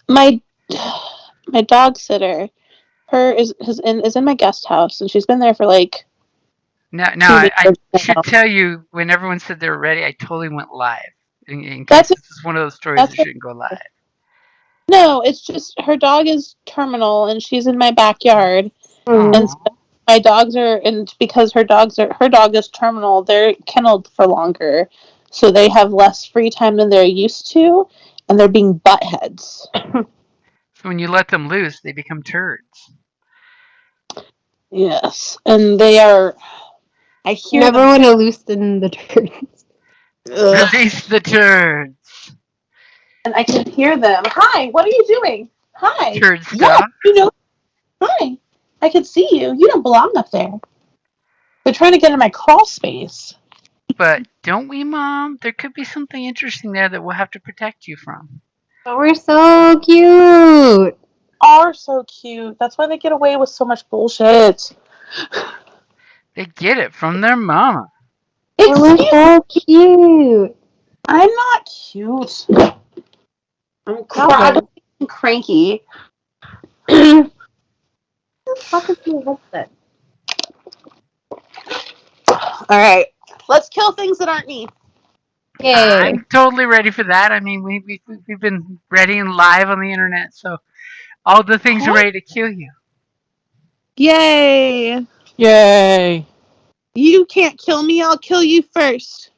My my dog sitter, is in my guest house, and she's been there for like Now, 2 weeks I should now. tell you, when everyone said they were ready, I totally went live in case That's this is one of those stories that's that her. shouldn't go live. No, it's just her dog is terminal, and she's in my backyard, and Mm. so my dogs are, and because her dog is terminal, they're kenneled for longer, so they have less free time than they're used to, and they're being butt heads. So when you let them loose, they become turds. Yes, and they are. I You hear never them. want to loosen the turds. Ugh. Release the turds. And I can hear them. Hi, what are you doing? Hi. Turd Yeah, stuff. you know. Hi. I can see you. You don't belong up there. They're trying to get in my crawl space. But don't we, Mom? There could be something interesting there that we'll have to protect you from. But we're so cute. Are so cute. That's why they get away with so much bullshit. They get it from their mama. But we're Excuse me. so cute. I'm not cute. No, I'm cranky. what the fuck is my headset? All right. Let's kill things that aren't me. Yay. I'm totally ready for that. I mean, we've been ready and live on the internet, so all the things are Huh? ready to kill you. Yay. Yay! You can't kill me. I'll kill you first.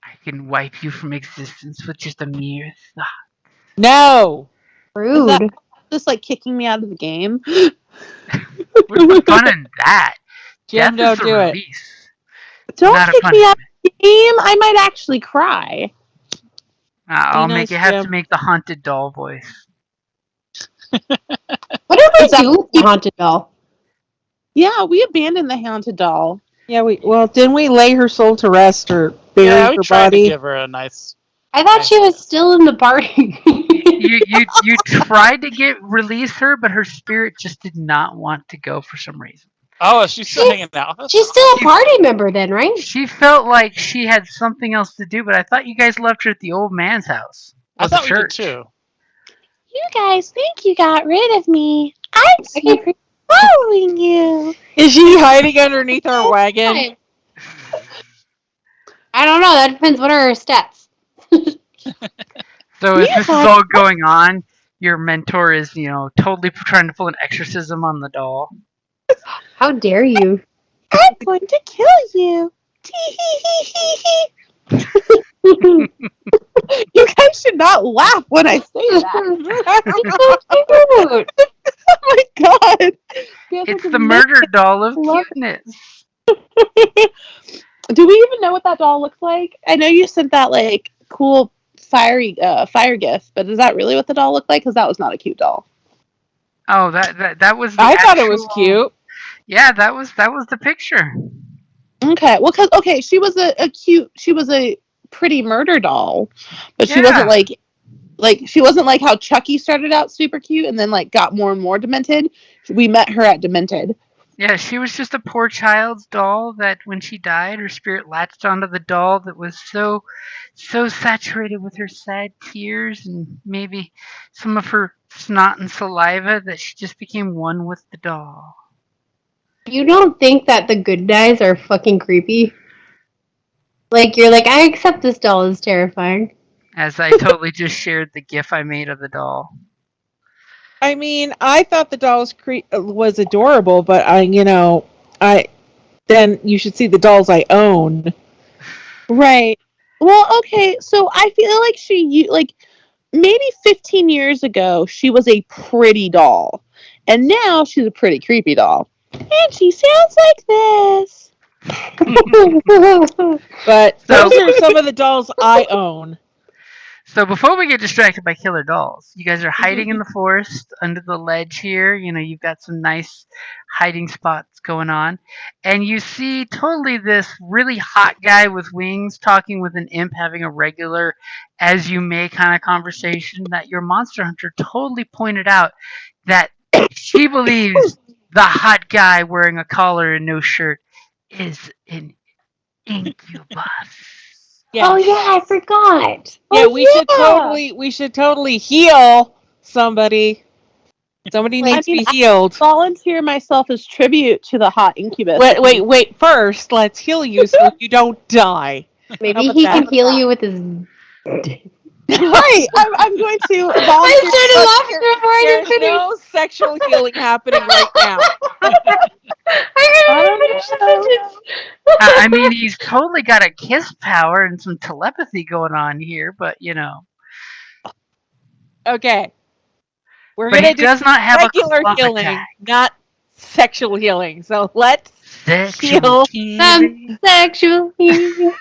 I can wipe you from existence with just a mere thought. No! Is that Rude. just like kicking me out of the game? Where's the fun in that? Jim, Death is don't a do it. release, Don't not a kick me out of punishment. the game. I might actually cry. Be I'll make nice, it have to Jim. make the haunted doll voice. What did Is we that do with the haunted doll? Yeah, we abandoned the haunted doll. Yeah, didn't we lay her soul to rest or Yeah, bury we her tried to body? give her a nice. I thought nice she was still in the party. You tried to get release her, but her spirit just did not want to go for some reason. Oh, she's still she's hanging out with she's us? still a She party member then, right? she felt like she had something else to do, but I thought you guys left her at the old man's house I or the thought we did church. too. You guys think you got rid of me. I'm Okay. secretly following you. Is she hiding underneath our wagon? I don't know. That depends. What are her stats? So as You this is guys, all going on, your mentor is, totally trying to pull an exorcism on the doll. How dare you? I'm going to kill you. Tee-hee-hee-hee-hee. You guys should not laugh when I say She's that. so cute. Oh my god. You guys are It's the gonna murder doll of love cuteness. it. Do we even know what that doll looks like? I know you sent that like cool fire gift, but is that really what the doll looked like? Because that was not a cute doll. Oh, that was the I thought it was actual. cute. Yeah, that was the picture. Okay, well, because okay, she was she was a pretty murder doll, but she wasn't Yeah. like she wasn't like how Chucky started out super cute and then like got more and more demented. We met her at demented. Yeah, she was just a poor child's doll that when she died, her spirit latched onto the doll that was so saturated with her sad tears and maybe some of her snot and saliva that she just became one with the doll. You don't think that the good guys are fucking creepy? Like you're like, I accept this doll is terrifying. As I totally just shared the gif I made of the doll. I mean, I thought the doll was adorable, but I then you should see the dolls I own. Right. Well, okay, so I feel like like maybe 15 years ago she was a pretty doll, and now she's a pretty creepy doll, and she sounds like this. But So those are some of the dolls I own. So before we get distracted by killer dolls, you guys are hiding in the forest under the ledge here. You've got some nice hiding spots going on. And you see totally this really hot guy with wings talking with an imp having a regular as you may kind of conversation that your monster hunter totally pointed out that she believes the hot guy wearing a collar and no shirt is an incubus. Yeah. Oh yeah, I forgot. Yeah, Oh, we should totally heal somebody. Somebody Wait, needs to be healed. Volunteer myself as tribute to the hot incubus. Wait. First, let's heal you so you don't die. How maybe about he that? can heal you with his. Right. I'm going to I volunteer. should have laughed before I There's finished. no sexual healing happening right now. I don't finish the know. sentence. I mean, he's totally got a kiss power and some telepathy going on here, but Okay. We're But gonna he do does not have a regular club healing, attack. not sexual healing. So let's Sexual heal. healing. Sexual healing.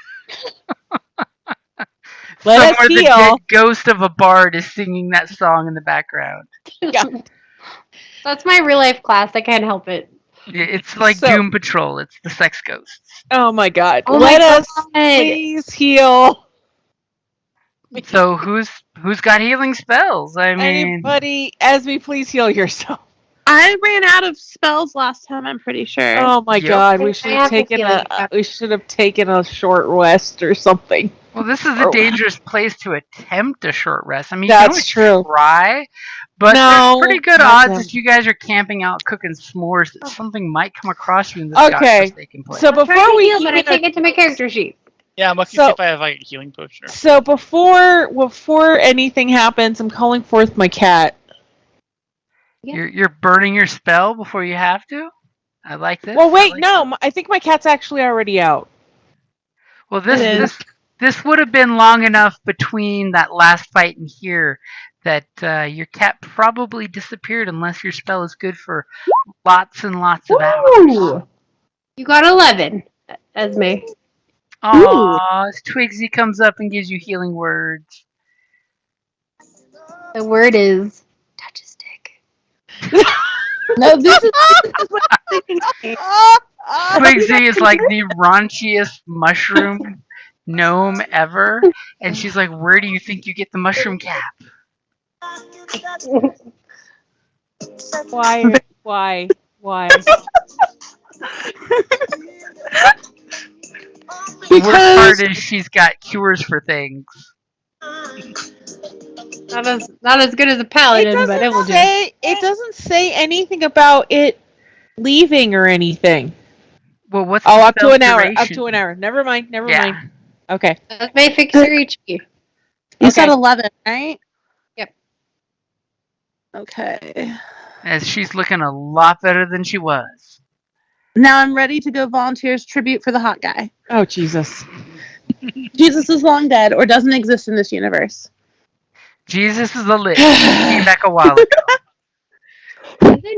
Let us Somewhere the dead heal. ghost of a bard is singing that song in the background. Yeah. That's my real life class. I can't help it. It's like So- Doom Patrol. It's the sex ghosts. Oh my god. Oh Let my us God. please heal. So who's got healing spells? I mean, Anybody, Esme, please heal yourself. I ran out of spells last time. I'm pretty sure. Oh my Yep. god, we I should have have to taken feel it. we should have taken a short rest or something. well, this is a dangerous place to attempt a short rest. I mean, you can That's always true. try, but No, there's pretty good not odds them. if you guys are camping out cooking s'mores that something might come across you in this Okay, godforsaken place. so I'm trying before to we heal, but I even can't get to my character sheet. Yeah, I'm looking to So- see if I have like a healing potion. so before anything happens, I'm calling forth my cat. You're burning your spell before you have to. I like this. Well, I wait, like no, I think my cat's actually already out. Well, It is. this would have been long enough between that last fight and here that your cat probably disappeared unless your spell is good for lots and lots of hours. Ooh. You got 11, Esme. Aw, Twigsy comes up and gives you healing words. The word is touch a stick. No, this is what I'm thinking. Twigsy is like the raunchiest mushroom gnome ever, and she's like, "Where do you think you get the mushroom cap?" Why? The worst part is she's got cures for things. Not as good as a paladin, but it will do. It doesn't say anything about it leaving or anything. Well, what's Oh, the up to spell's an hour. Up duration? to an hour. Never mind. Yeah. Okay. Esme, fix your HP. You said Okay. 11, right? Yep. Okay. As she's looking a lot better than she was. Now I'm ready to go volunteer as tribute for the hot guy. Oh Jesus. Jesus is long dead or doesn't exist in this universe. Jesus is a lich. He came back a while ago.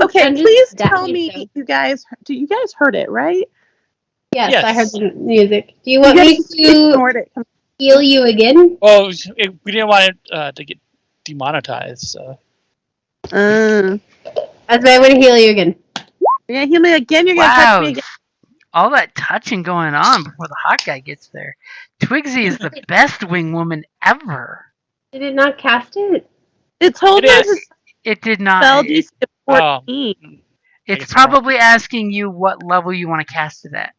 Okay, please tell me you guys heard it, right? Yes, Yes. I heard the music. Do you want me guys to ignored it. heal you again? Well, we didn't want it to get demonetized. So. Uh, Esme, I want to heal you again. yeah, heal me again. You're gonna touch Wow. me again. All that touching going on before the hot guy gets there. Twigsy is the best wing woman ever. Did it not cast it? It told It me is. to It did spell not. DC Oh. 14. It's it's wrong. probably asking you what level you want to cast it at.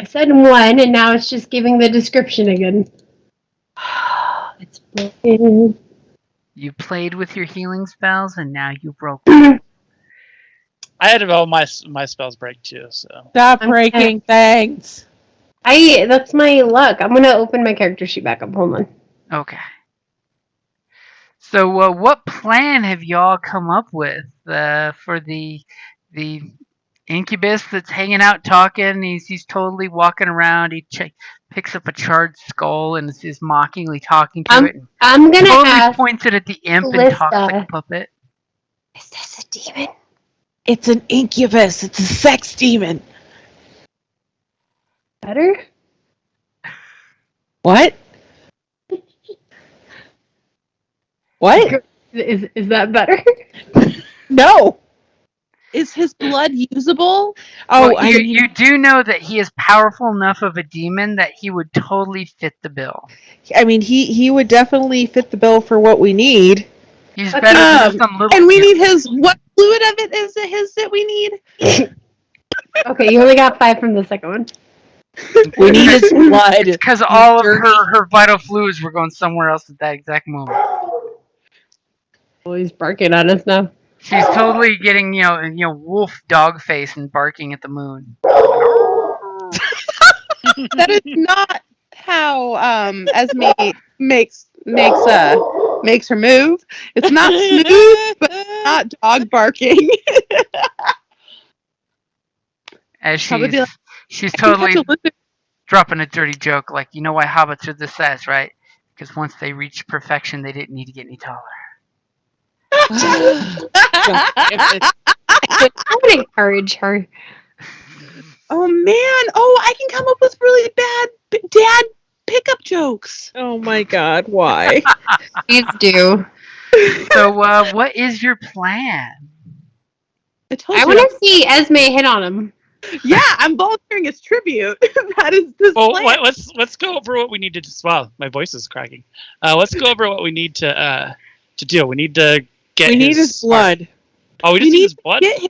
I said 1, and now it's just giving the description again. It's broken. You played with your healing spells and now you broke. I had all my spells break too. So. Stop I'm breaking things. That's my luck. I'm gonna open my character sheet back up. Hold on. Okay. So, what plan have y'all come up with for the incubus that's hanging out talking? He's totally walking around. He picks up a charred skull and is mockingly talking to it. And I'm gonna totally ask points it at the imp and talks like a Callista. puppet. Is this a demon? It's an incubus. It's a sex demon. Better? What? What? Is that better? No. Is his blood usable? Oh, Well, you do know that he is powerful enough of a demon that he would totally fit the bill. I mean, he would definitely fit the bill for what we need. He's Okay. better than some little. And we imp. need his what fluid of it is it his that we need? Okay, you only got 5 from the second one. We need his blood. It's because You all of dirty- her vital fluids were going somewhere else at that exact moment. Oh, he's barking at us now. She's totally getting wolf dog face and barking at the moon. That is not how Esme makes her move. It's not smooth, but not dog barking. As Probably be like, she's I can catch totally a lizard. dropping a dirty joke, like, you know why hobbits are this size, right? Because once they reached perfection, they didn't need to get any taller. I would encourage her. Oh man! Oh, I can come up with really bad dad pickup jokes. Oh my God! Why? Please do. So, what is your plan? I told I you. want to see Esme hit on him. Yeah, I'm volunteering as tribute. That is this Well, plan. let's go over what we need to. Wow, my voice is cracking. Let's go over what we need to do. We need to get. We need his blood. Heart. Oh, we just need his blood. Get him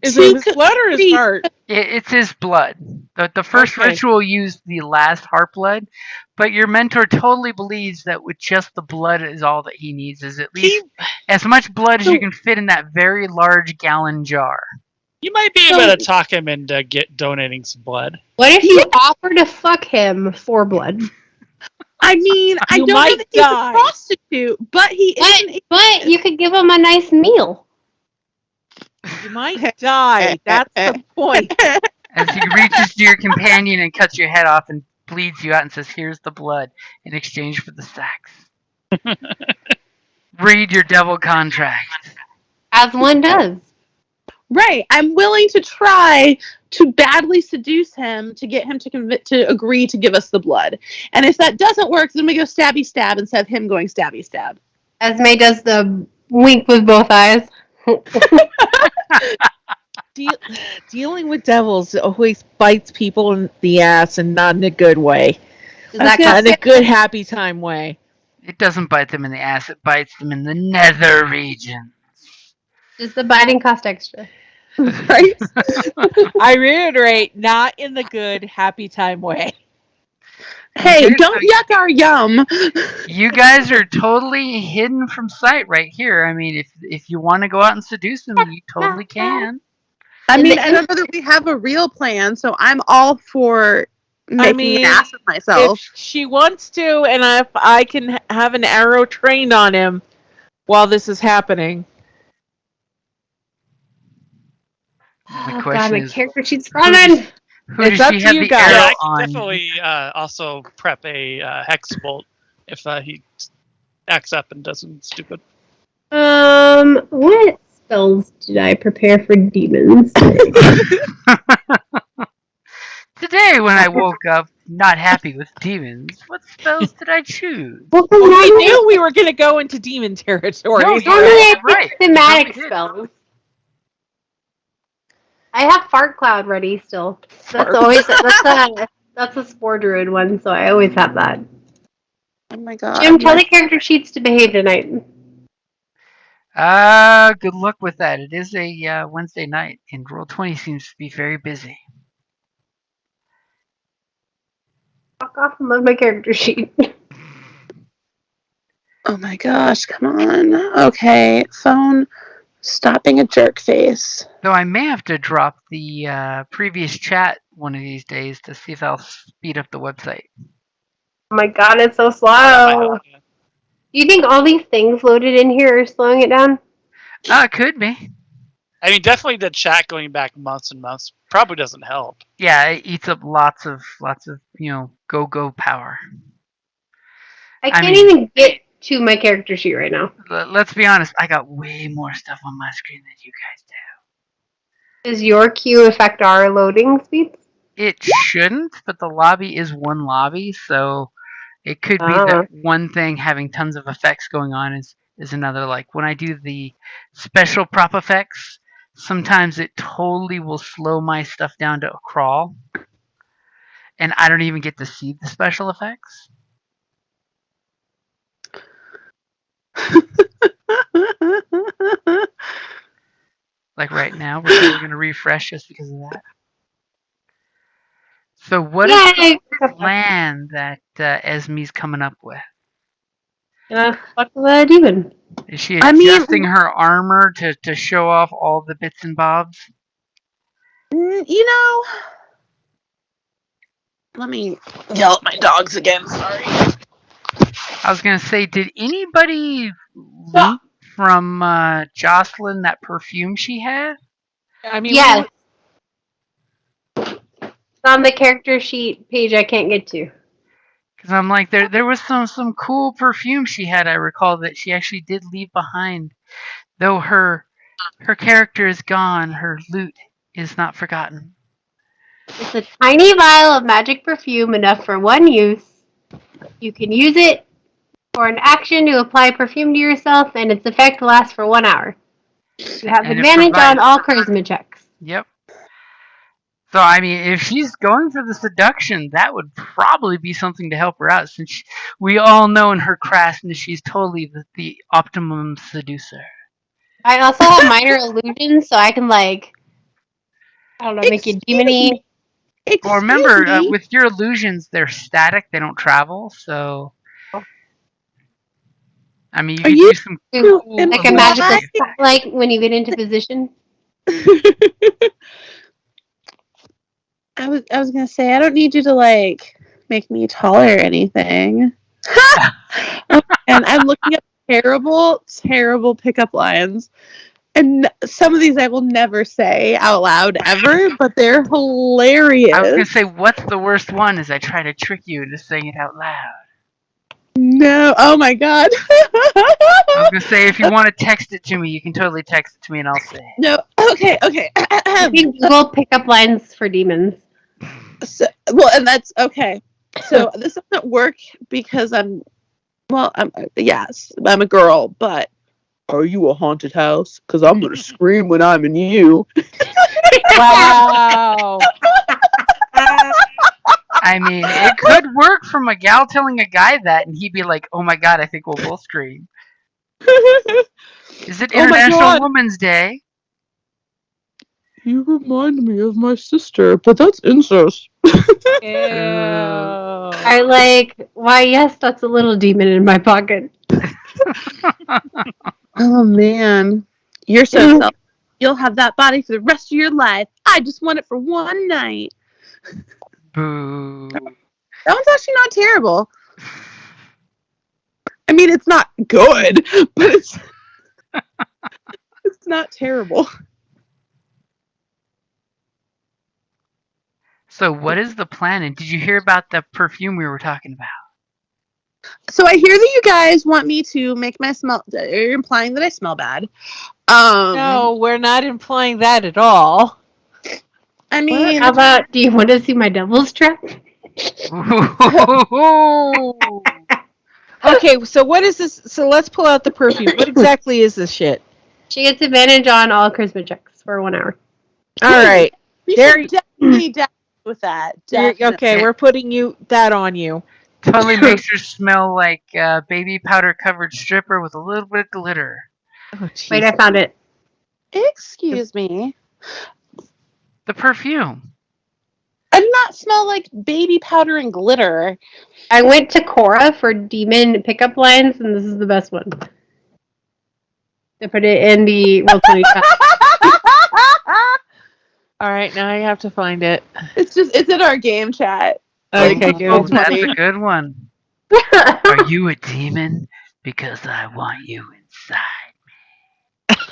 Is to it his blood or his complete- heart? It's his blood. The first Okay. ritual used the last heart blood, but your mentor totally believes that with just the blood is all that he needs. Is at least as much blood as you can fit in that very large gallon jar. You might be able to talk him into donating some blood. What if you offer to fuck him for blood? I mean, I You don't know might that he's die. a prostitute, but he isn't. But you could give him a nice meal. You might die. That's the point. As he reaches to your companion and cuts your head off and bleeds you out and says, "Here's the blood in exchange for the sex." Read your devil contract. As one does. Right. I'm willing to try to badly seduce him to get him to agree to give us the blood. And if that doesn't work, then we go stabby stab instead of him going stabby stab. Esme does the wink with both eyes. Dealing with devils always bites people in the ass and not in a good way. Is that Not in a Gothic? good, happy time way. It doesn't bite them in the ass, it bites them in the nether region. Does the biting cost extra? Right? I reiterate, not in the good, happy time way. Hey, Okay, don't yuck our yum. You guys are totally hidden from sight right here. I mean, if you want to go out and seduce them, you totally can. I And mean, the I don't know that we have a real plan, so I'm all for making an ass of myself. If she wants to, and if I can have an arrow trained on him while this is happening. The Oh question god, my is, character sheet's running. who It's does up she to have you the guys. arrow Yeah, I can on? definitely also prep a hex bolt if he acts up and does something stupid. What spells did I prepare for demons? Today, when I woke up not happy with demons, what spells did I choose? Well, Well, we normally, knew we were going to go into demon territory. No, normally I pick right. thematic You totally did. spells. I have fart cloud ready still. Fart. That's a spore druid one, so I always have that. Oh my god. Jim, tell the character sheets to behave tonight. Good luck with that. It is a Wednesday night, and Roll20 seems to be very busy. Fuck off and love my character sheet. Oh my gosh, come on. Okay, phone, stop being a jerk face. Though I may have to drop the previous chat one of these days to see if I'll speed up the website. Oh my god, it's so That might slow. help, yeah. Do you think all these things loaded in here are slowing it down? It could be. I mean, definitely the chat going back months and months probably doesn't help. Yeah, it eats up lots of go power. I can't even get to my character sheet right now. Let's be honest, I got way more stuff on my screen than you guys do. Does your queue affect our loading speeds? It shouldn't, but the lobby is one lobby, so it could be Ah. that one thing having tons of effects going on is another. Like when I do the special prop effects, sometimes it totally will slow my stuff down to a crawl, and I don't even get to see the special effects. Like right now, we're going to refresh just because of that. So what is Yay! the plan that Esme's coming up with? Fuck the demon. Is she I mean, adjusting her armor to show off all the bits and bobs? you know, let me yell at my dogs again. Sorry. I was gonna say, did anybody loot from Jocelyn that perfume she had? I mean, Yes. It's on the character sheet page I can't get to. Because I'm like, there was some cool perfume she had. I recall that she actually did leave behind, though her character is gone. Her loot is not forgotten. It's a tiny vial of magic perfume, enough for one use. You can use it for an action to apply perfume to yourself, and its effect lasts for 1 hour. You have And it advantage on provides. all charisma checks. Yep. So I mean, if she's going for the seduction, that would probably be something to help her out, since we all know in her crassness she's totally the optimum seducer. I also have minor illusions, so I can make you Excuse demony. me. Well, Excuse remember, me. with your illusions, they're static; they don't travel. So, I mean, you Are could you do some Do cool like a illusion. magical implying? like when you get into position. I was gonna say I don't need you to make me taller or anything. And I'm looking at terrible pickup lines. And some of these I will never say out loud ever, but they're I was gonna hilarious. say, what's the worst one? Is I try to trick you into saying it out loud. No, oh my god. I was gonna say, if you want to text it to me, you can totally text it to me, and I'll say it. No, okay. You can Google pickup lines for demons. So, well, and that's okay. So this doesn't work because yes, I'm a girl, but are you a haunted house? Because I'm gonna scream when I'm in you. wow. I mean, it could work from a gal telling a guy that, and he'd be like, "Oh my god, I think we'll both scream." Is it Oh my International god. Women's Day? You remind me of my sister, but that's incest. Ew. I why yes, that's a little demon in my pocket. Oh man, you're so self. You'll have that body for the rest of your life. I just want it for one night. Boo. That one's actually not terrible. I mean, it's not good, but it's not terrible. So, what is the plan? And did you hear about the perfume we were talking about? So I hear that you guys want me to make my smell. You're implying that I smell bad. No, we're not implying that at all. I mean, How about, do you want to see my devil's trap? Ooh. Okay, so what is this? So let's pull out the perfume. What exactly is this shit? She gets advantage on all charisma checks for 1 hour. All right. we There. should definitely with that. Definitely. Okay, we're putting that on you. Totally makes her smell like a baby powder covered stripper with a little bit of glitter. Oh, Wait, I found it. Excuse me. The perfume. I do not smell like baby powder and glitter. I went to Cora for demon pickup lines, and this is the best one. I put it in the Roll20 chat. All right, now I have to find it. It's in our game chat. Okay, Oh, good. that's a good one. Are you a demon? Because I want you inside.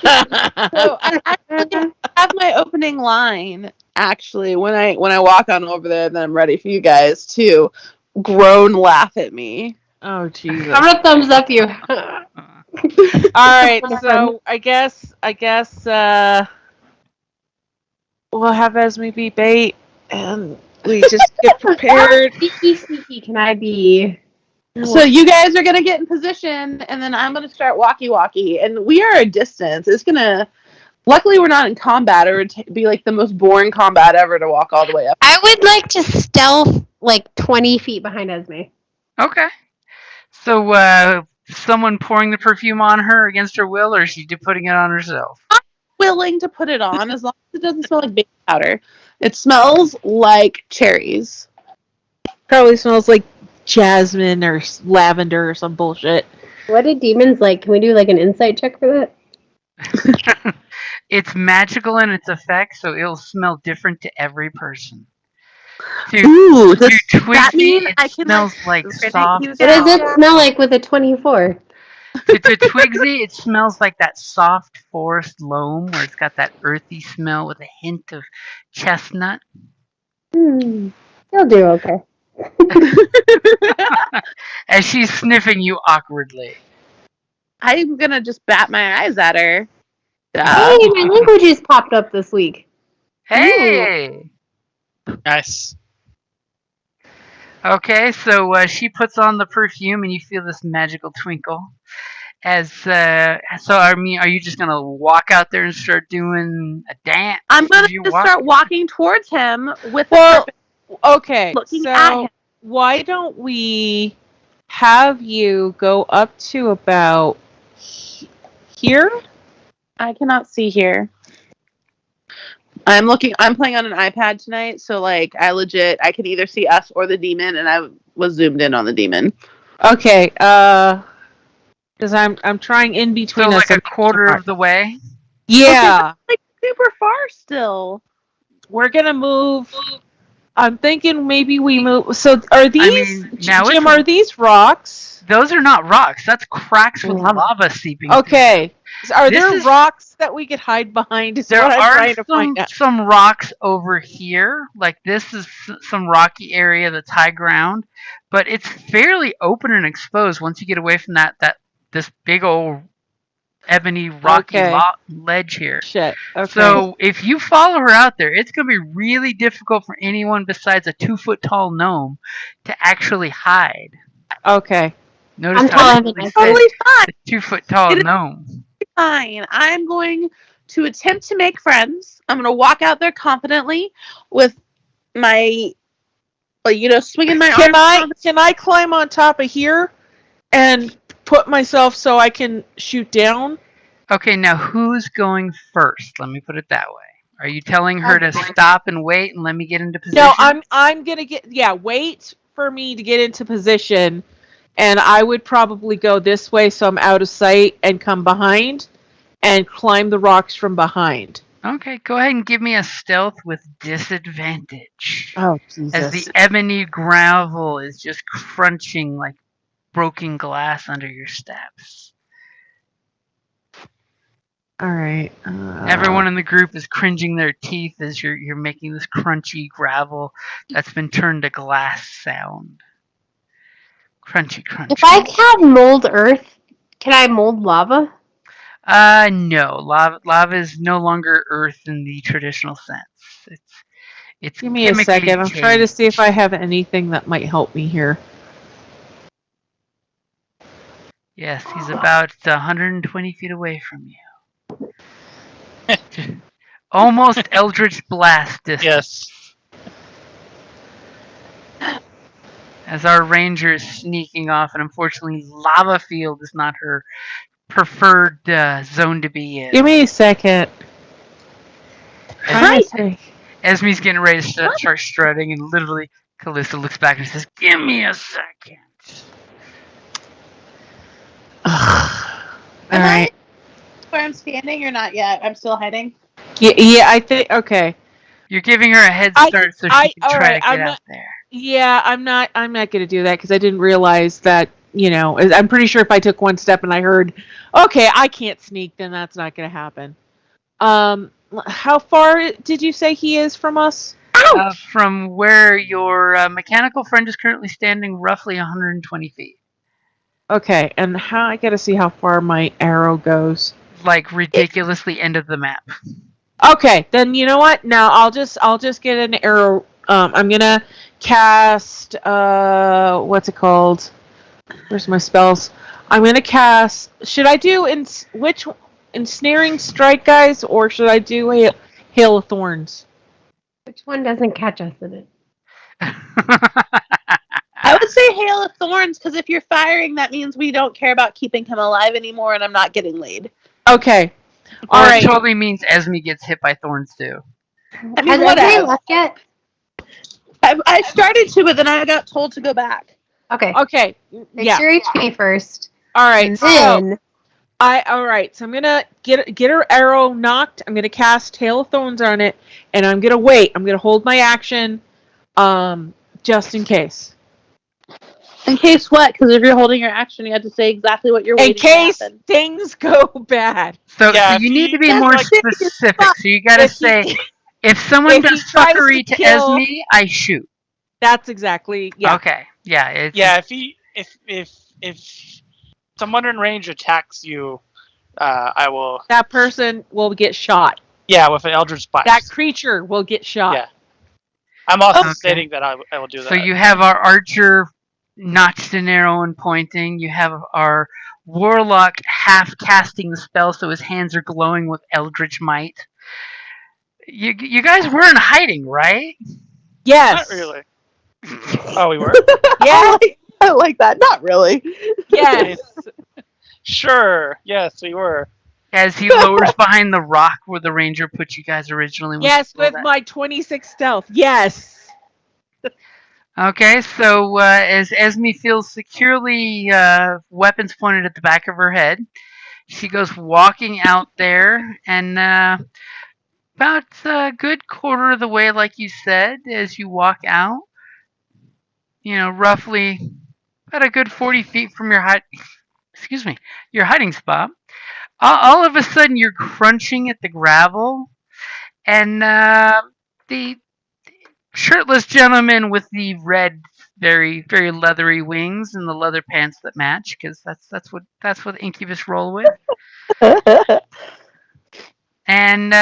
So I actually have my opening line actually when I walk on over there. Then I'm ready for you guys to groan, laugh at me. Oh Jesus! I'm gonna thumbs up you. All right, so I guess we'll have Esme be bait, and we just get prepared. Sneaky, can I be? So you guys are gonna get in position, and then I'm gonna start walkie, and we are a distance. It's gonna. Luckily, we're not in combat, or it would be like the most boring combat ever to walk all the way up. I would like to stealth 20 feet behind Esme. Okay. So, someone pouring the perfume on her against her will, or is she putting it on herself? I'm willing to put it on as long as it doesn't smell like baby powder. It smells like cherries. Probably smells like jasmine or lavender or some bullshit. What do demons like? Can we do like an insight check for that? It's magical in its effect, so it'll smell different to every person. To Ooh, does that Twigsy, mean it I can like smells like finish? soft. You What does guys? it smell like with a 24? To Twigsy, it smells like that soft forest loam where it's got that earthy smell with a hint of chestnut. You'll do okay. As she's sniffing you awkwardly. I'm gonna just bat my eyes at her. Hey, my languages popped up this week. Hey! Nice. Okay, so she puts on the perfume and you feel this magical twinkle. So I mean, are you just gonna walk out there and start doing a dance? I'm gonna as you just walk? start walking towards him with the Well, purpose okay. looking at So him. why don't we have you go up to about here? I cannot see here. I'm playing on an iPad tonight, so like I could either see us or the demon, and I was zoomed in on the demon. Okay. Because I'm trying in between So us. like a quarter of the way. Yeah, Like super far still. we're gonna move. I'm thinking maybe we move. So are these, I mean, now Jim? it's Are these rocks? those are not rocks. That's cracks with Lava. lava seeping through. Okay. Are This there is- rocks that we could hide behind? Is There what I'm are trying to find out. some rocks over here. Like this is some rocky area that's high ground, but it's fairly open and exposed once you get away from this big old ebony rocky Okay. ledge here. Shit. Okay. So if you follow her out there, it's going to be really difficult for anyone besides a 2-foot tall gnome to actually hide. Okay. Notice I'm how taller I than actually I said Totally fine. the 2-foot tall It is gnome. fine. I'm going to attempt to make friends. I'm gonna walk out there confidently with my, swinging my arms. Can I climb on top of here and put myself so I can shoot down? Okay, now who's going first? Let me put it that way. Are you telling her to stop and wait and let me get into position? No, I'm gonna wait for me to get into position, and I would probably go this way so I'm out of sight and come behind and climb the rocks from behind. Okay, go ahead and give me a stealth with disadvantage. Oh As the Jesus! ebony gravel is just crunching like broken glass under your steps. All right. Everyone in the group is cringing their teeth as you're making this crunchy gravel that's been turned to glass sound. Crunchy, crunchy. If I have mold earth, can I mold lava? No. Lava is no longer earth in the traditional sense. It's Give me a chemically second. I'm trying to see if changed. I have anything that might help me here. Yes, he's about 120 feet away from you. Almost Eldritch Blast distance. Yes. As our ranger is sneaking off, and unfortunately, lava field is not her preferred zone to be in. Give me a second. Hi. Esme's getting ready to start strutting, and literally, Callista looks back and says, "Give me a second." All right. Where I'm standing or not yet? I'm still hiding. Yeah, I think okay. You're giving her a head start so she can try to get out there. Yeah, I'm not going to do that because I didn't realize that. I'm pretty sure if I took one step and I heard, okay, I can't sneak, then that's not going to happen. How far did you say he is from us? From where your mechanical friend is currently standing, roughly 120 feet. Okay, and I got to see how far my arrow goes. Like ridiculously end of the map. Okay, then you know what? Now I'll just get an arrow. I'm gonna cast what's it called? Where's my spells? I'm gonna cast. Should I do ensnaring strike, guys, or should I do hail of thorns? Which one doesn't catch us in it? I would say Hail of Thorns because if you're firing, that means we don't care about keeping him alive anymore, and I'm not getting laid. Okay. Or All it right. totally means Esme gets hit by thorns too. I mean, Has everybody whatever. left yet? I started to, but then I got told to go back. Okay. Okay. Fix Yeah. your HP first. All right. And So then all right. So I'm gonna get her arrow knocked. I'm gonna cast Tail of Thorns on it, and I'm gonna wait. I'm gonna hold my action, just in case. In case what? Because if you're holding your action, you have to say exactly what you're In waiting to case happen. things go bad. So Yeah, if you need to be That's more like serious specific. fuck. So you got to If he say, if someone if does he tries to fuckery to kill, Esme, I shoot. that's exactly Okay. Yeah. It's yeah, if someone in range attacks you, I will. that person will get shot. Yeah, with an Eldritch That Blast. creature will get shot. Yeah. I'm also Okay. stating that I will do that. So you have our archer notched an arrow and pointing. You have our warlock half casting the spell, so his hands are glowing with eldritch might. You guys were in hiding, right? Yes. Not really. Oh, we were? Yes. I like that. Not really. Yes. Sure. Yes, we were. As he lowers behind the rock where the ranger put you guys originally. Yes, with my 26 stealth. Yes. Okay, so as Esme feels securely weapons pointed at the back of her head, she goes walking out there, and about a good quarter of the way, like you said, as you walk out, roughly about a good 40 feet from your hiding spot. All of a sudden, you're crunching at the gravel, and the shirtless gentleman with the red, very very leathery wings and the leather pants that match, because that's what Incubus roll with. And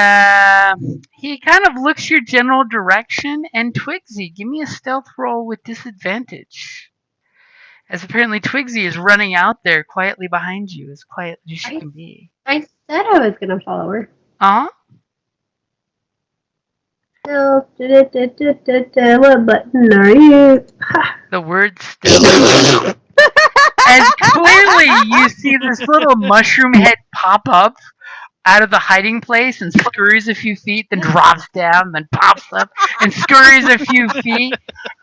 he kind of looks your general direction. And Twigsy, give me a stealth roll with disadvantage, as apparently Twigsy is running out there quietly behind you, as quiet as she can be. I said I was gonna follow her. Uh-huh. No, what button are you? Ha. The word still. As clearly you see this little mushroom head pop up out of the hiding place and scurries a few feet, then drops down, then pops up and scurries a few feet.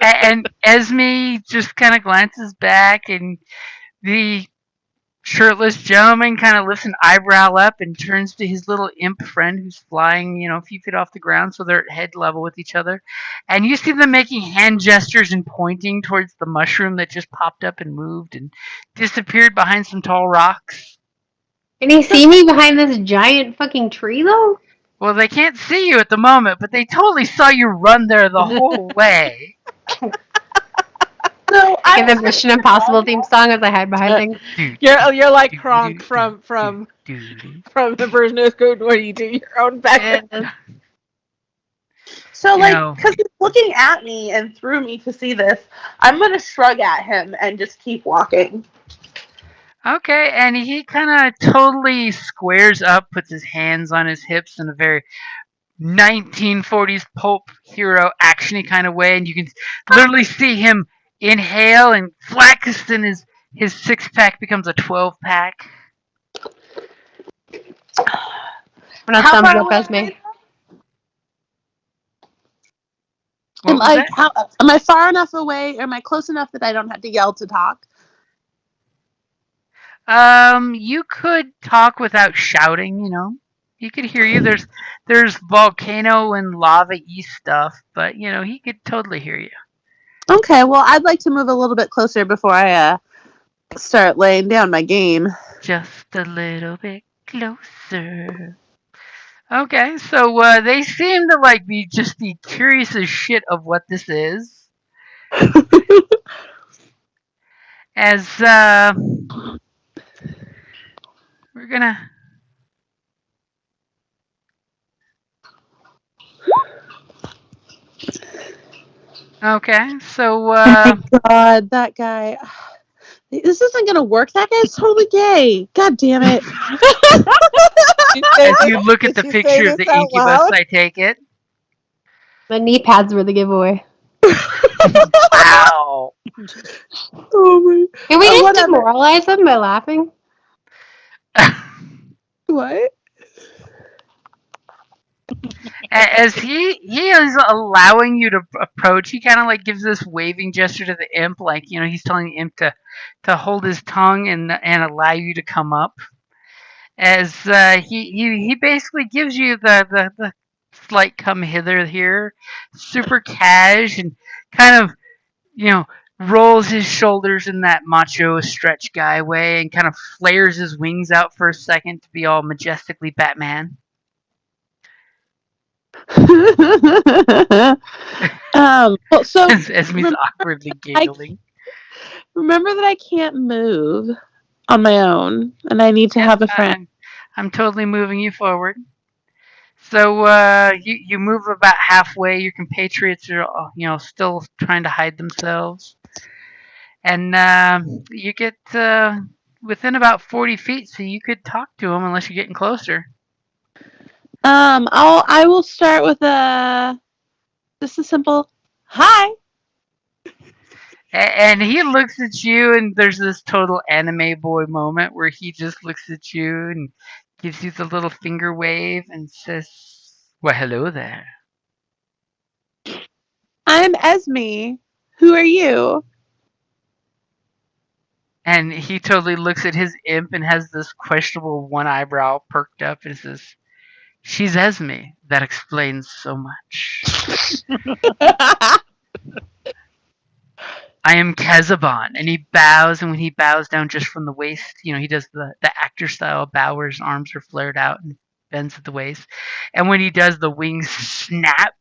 And Esme just kind of glances back, and the shirtless gentleman kind of lifts an eyebrow up and turns to his little imp friend who's flying, a few feet off the ground, so they're at head level with each other. And you see them making hand gestures and pointing towards the mushroom that just popped up and moved and disappeared behind some tall rocks. Can he see me behind this giant fucking tree though? Well, they can't see you at the moment, but they totally saw you run there the whole way. So Like in the Mission Impossible theme song as I hide behind things. You're like Kronk from the version of Code where you do your own back. So, You know. because he's looking at me and through me to see this, I'm gonna shrug at him and just keep walking. Okay, and he kind of totally squares up, puts his hands on his hips in a very 1940s pulp hero actiony kind of way, and you can literally see him inhale, and flax, and his six pack becomes a 12-pack. I'm not thumbs up as me. What was that? Am I far enough away? Or am I close enough that I don't have to yell to talk? You could talk without shouting. He could hear you. There's volcano and lava-y stuff, but he could totally hear you. Okay, well, I'd like to move a little bit closer before I start laying down my game. Just a little bit closer. Okay, so they seem to be just be curious as shit of what this is. As we're gonna. Okay, so Oh my god, that guy. This isn't gonna work. That guy's totally gay. God damn it. as you look at the picture of the incubus, I take it. My knee pads were the giveaway. Wow. Oh my. Can we just whatever. demoralize them by laughing? What? As he is allowing you to approach, he kind of like gives this waving gesture to the imp, like he's telling the imp to hold his tongue and allow you to come up. As he basically gives you the slight come hither here, super cash, and kind of you know rolls his shoulders in that macho stretch guy way, and kind of flares his wings out for a second to be all majestically Batman. Well, so As Esme's awkwardly I giggling. remember that I can't move on my own, and I need to Yep, have a friend. I'm totally moving you forward. So you move about halfway. Your compatriots are still trying to hide themselves, and you get within about 40 feet, so you could talk to them unless you're getting closer. I will start with just a simple hi. And he looks at you, and there's this total anime boy moment where he just looks at you and gives you the little finger wave and says, "Well, hello there." I'm Esme. Who are you? And he totally looks at his imp and has this questionable one eyebrow perked up and says, "She's Esme. That explains so much. I am Kezaban." And he bows, and when he bows down just from the waist, he does the actor style bow where his arms are flared out and bends at the waist. And when he does, the wings snap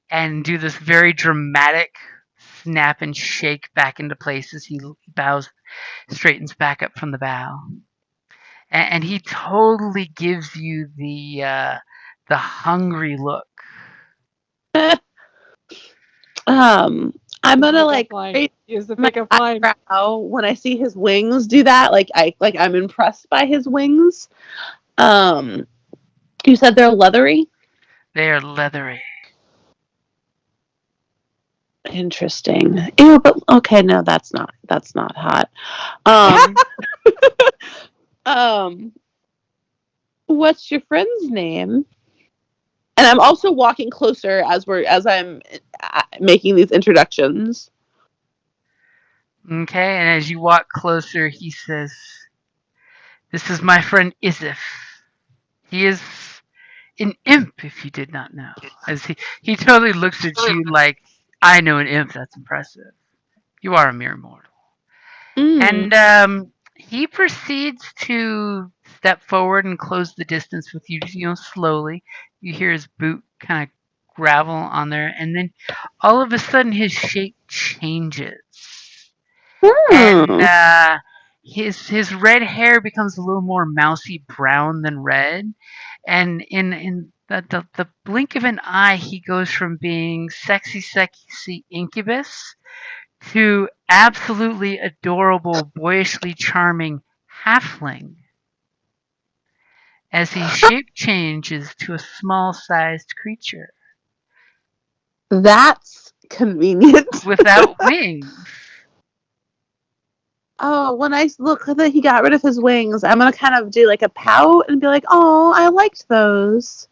and do this very dramatic snap and shake back into place as he bows, straightens back up from the bow. And he totally gives you the hungry look. I'm gonna like raise Use the my pickup line. eyebrow when I see his wings do that. I'm impressed by his wings. Um, you said they're leathery. They are leathery. Interesting. Ew, but okay, no, that's not hot. Um, um, what's your friend's name? And I'm also walking closer as I'm making these introductions. Okay, and as you walk closer, he says, "This is my friend Isif. He is an imp, if you did not know." As he totally looks at you like, "I know an imp. That's impressive. You are a mere mortal." Mm. And he proceeds to step forward and close the distance with you, slowly. You hear his boot kind of gravel on there, and then all of a sudden his shape changes, and Hmm. his red hair becomes a little more mousy brown than red, and in the blink of an eye, he goes from being sexy incubus to absolutely adorable, boyishly charming halfling as he shape changes to a small sized creature That's convenient. without wings. Oh, when I look that he got rid of his wings, I'm gonna kind of do like a pout and be like, "Oh, I liked those."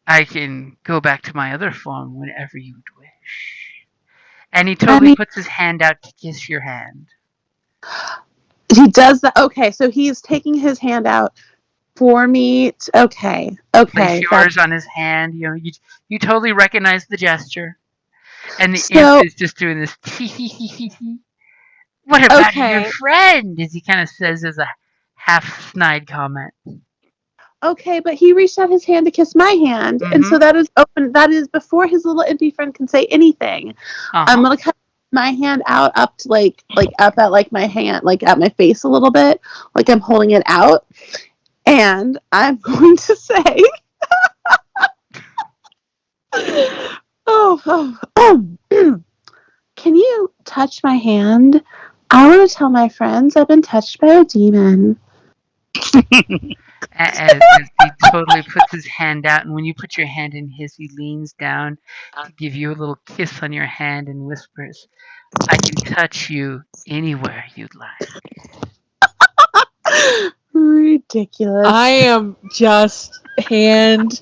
I can go back to my other form whenever you would wish. And he I totally mean, puts his hand out to kiss your hand. he does that. Okay, so he's taking his hand out for me. Okay, Place okay, that's yours on his hand. You totally recognize the gesture. And the imp so is just doing this tee hee hee hee hee. What about your okay. friend? As he kind of says as a half snide comment. Okay, but he reached out his hand to kiss my hand, and so Mm-hmm. that is open. That is before his little empty friend can say anything. I'm Uh-huh. gonna cut my hand out up to like up at like my hand, like at my face a little bit, like I'm holding it out, and I'm going to say, "Oh, can you touch my hand? I want to tell my friends I've been touched by a demon." As he totally puts his hand out, and when you put your hand in his, he leans down to give you a little kiss on your hand and whispers, "I can touch you anywhere you'd like." Ridiculous. I am just hand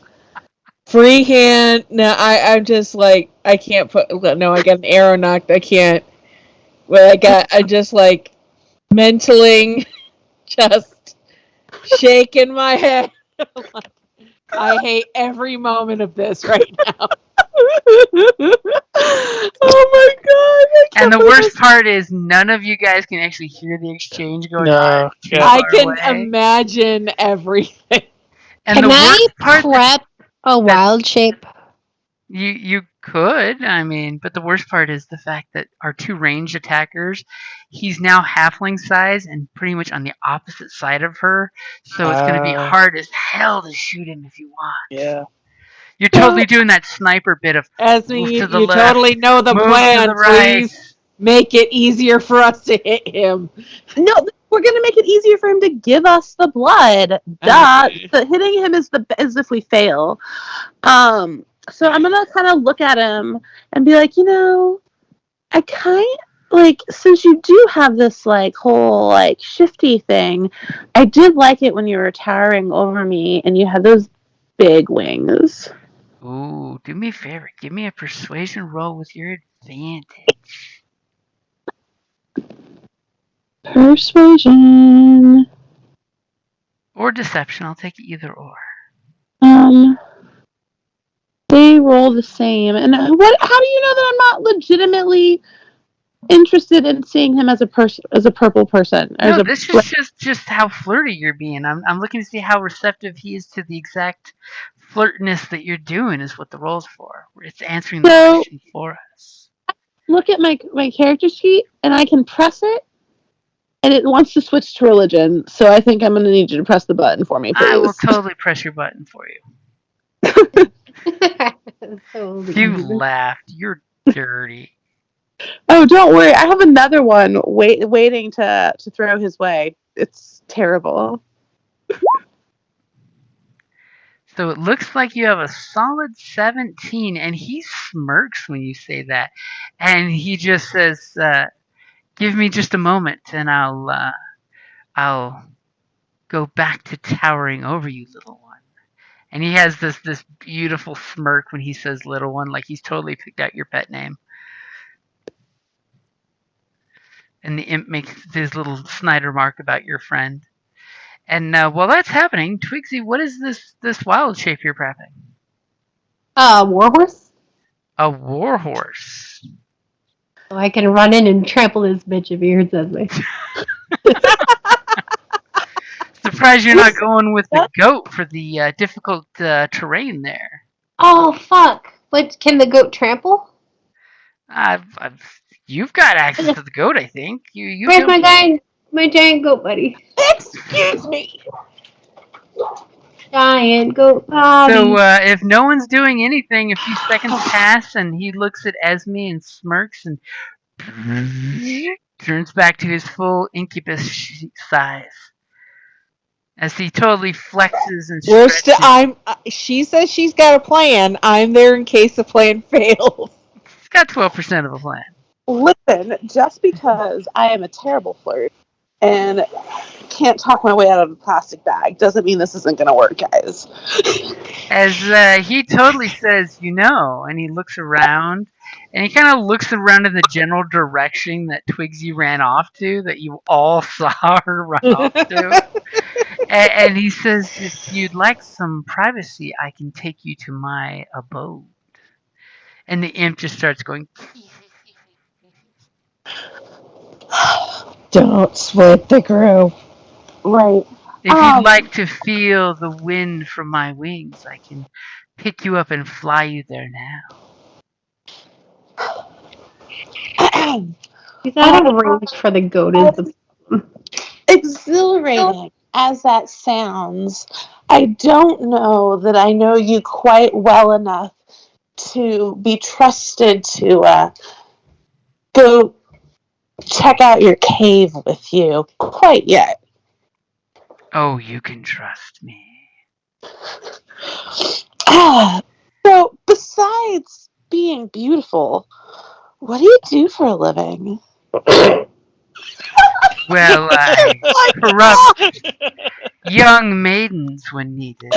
Freehand. No, I'm just like I can't put. No, I got an arrow knocked. I can't. Well, I just like mentaling, just shaking my head. I hate every moment of this right now. Oh my god! And the worst part is none of you guys can actually hear the exchange going on. No. It's too Yeah. I far can away. imagine everything. And Can the I worst part prep a that wild shape? you could, I mean, but the worst part is the fact that our two ranged attackers, he's now halfling size and pretty much on the opposite side of her, so it's going to be hard as hell to shoot him if you want. Yeah. You're totally doing that sniper bit of Esme, move to the you left, totally know the move to the plan. right. Please make it easier for us to hit him. No, we're gonna make it easier for him to give us the blood. Duh. The hitting him is as if we fail. So I'm gonna kind of look at him and be like, I kind like since you do have this like whole like shifty thing, I did like it when you were towering over me and you had those big wings. Ooh, do me a favor. Give me a persuasion roll with your advantage. Persuasion. Or deception. I'll take either or. They roll the same. And what? How do you know that I'm not legitimately interested in seeing him as a person, as a purple person? No, this is just how flirty you're being. I'm looking to see how receptive he is to the exact flirtness that you're doing. Is what the roll's for. It's answering the question for us. Look at my character sheet, and I can press it, and it wants to switch to religion. So I think I'm going to need you to press the button for me, please. I will totally press your button for you. So You easy. laughed. You're dirty. Oh, don't worry. I have another one waiting to throw his way. It's terrible. So it looks like you have a solid 17, and he smirks when you say that, and he just says, "Give me just a moment, and I'll go back to towering over you, little one." And he has this beautiful smirk when he says "little one," like he's totally picked out your pet name. And the imp makes his little Snyder mark about your friend. And while that's happening, Twigsy, what is this wild shape you're prepping? Warhorse? A warhorse. So I can run in and trample this bitch if he hurts me. Surprised you're not going with the goat for the difficult terrain there. Oh, fuck. But can the goat trample? You've got access to the goat, I think. Where's my giant goat buddy? Excuse me. Giant goat body. So if no one's doing anything, a few seconds pass, and he looks at Esme and smirks and turns back to his full incubus size as he totally flexes and stretches. She says she's got a plan. I'm there in case the plan fails. He's got 12% of a plan. Listen, just because I am a terrible flirt and can't talk my way out of a plastic bag doesn't mean this isn't going to work, guys. As he totally says, and he looks around, and he kind of looks around in the general direction that Twigsy ran off to, that you all saw her run off to. And he says, if you'd like some privacy, I can take you to my abode. And the imp just starts going, Don't split the group. Right. if you'd like to feel the wind from my wings, I can pick you up and fly you there now. He's out of range for the goat is the problem. Exhilarating as that sounds, I don't know that I know you quite well enough to be trusted to go check out your cave with you quite yet. Oh, you can trust me. So, besides being beautiful, what do you do for a living? Well, I corrupt young maidens when needed,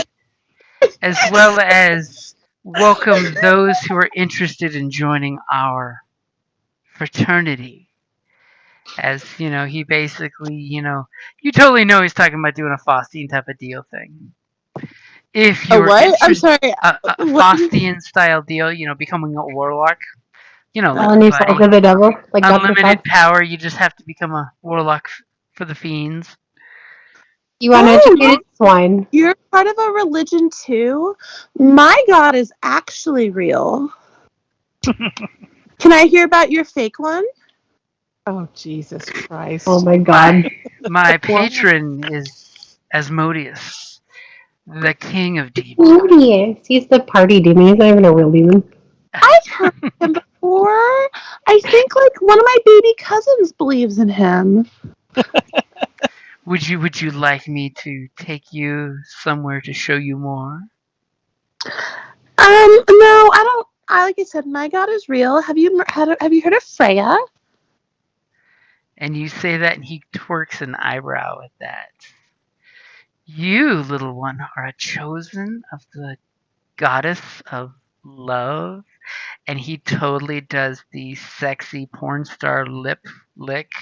as well as welcome those who are interested in joining our fraternity. As he basically, you totally know he's talking about doing a Faustian type of deal thing. If A you're what? I'm interested, sorry. a What? Faustian style deal, becoming a warlock, like And your you sold buddy, to the devil, like Gothic. unlimited power. You just have to become a warlock for the fiends. You Oh, uneducated swine. you're part of a religion too? My God is actually real. Can I hear about your fake one? Oh, Jesus Oh Christ. my My god. my What? patron is Asmodeus, the king of demons. Yes, he's the party demon. He's not even a real demon. I've heard him before. I think like one of my baby cousins believes in him. Would you like me to take you somewhere to show you more? No, I don't. I like I said, my God is real. Have you heard of Freya? And you say that, and he twerks an eyebrow at that. You, little one, are a chosen of the goddess of love. And he totally does the sexy porn star lip lick.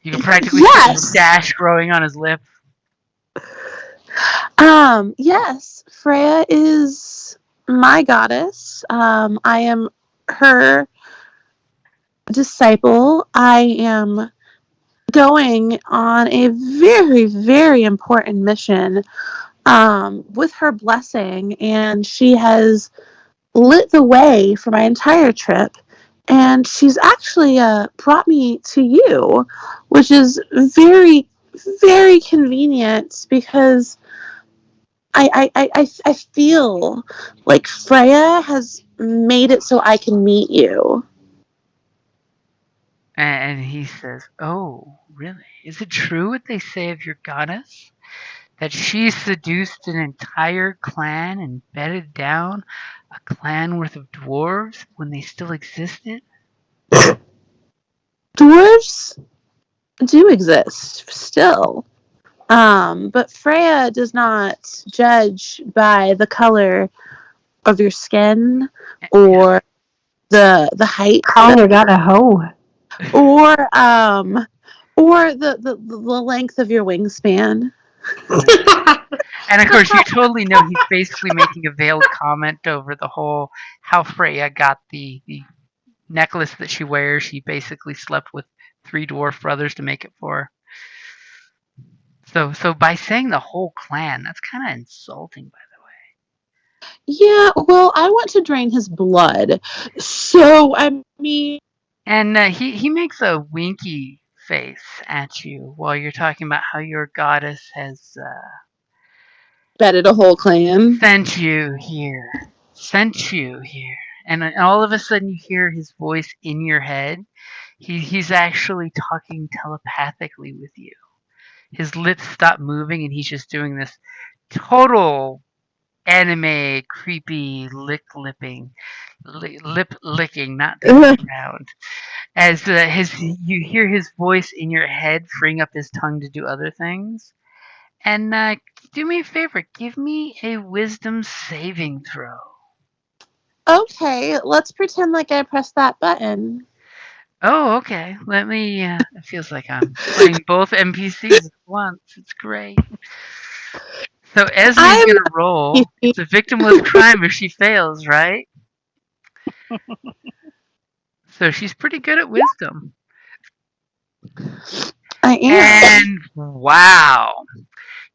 You can practically see the Yes. mustache growing on his lip. Yes. Freya is my goddess. I am her disciple. I am going on a very, very important mission with her blessing, and she has lit the way for my entire trip. And she's actually brought me to you, which is very, very convenient because I feel like Freya has made it so I can meet you. And he says, "Oh, really? Is it true what they say of your goddess? That she seduced an entire clan and bedded down a clan worth of dwarves when they still existed?" Dwarves do exist still. But Freya does not judge by the color of your skin Yeah. or the height Calling your god a hoe. or the length of your wingspan. Ooh. And of course, you totally know he's basically making a veiled comment over the whole how Freya got the necklace that she wears. She basically slept with three dwarf brothers to make it for her. So by saying the whole clan, that's kind of insulting, by the way. Yeah, well, I want to drain his blood. So, I mean, And he makes a winky face at you while you're talking about how your goddess has betted a whole clan. sent you here, sent you here. And all of a sudden, you hear his voice in your head. He's actually talking telepathically with you. His lips stop moving, and he's just doing this total anime creepy lip licking, not the other way around. As his you hear his voice in your head, freeing up his tongue to do other things. And do me a favor, give me a wisdom saving throw. Okay, let's pretend like I pressed that button. Oh, okay. Let me. It feels like I'm playing both NPCs at once. It's great. So Esme's I'm gonna roll. It's a victimless crime if she fails, right? So she's pretty good at wisdom. I am. And wow,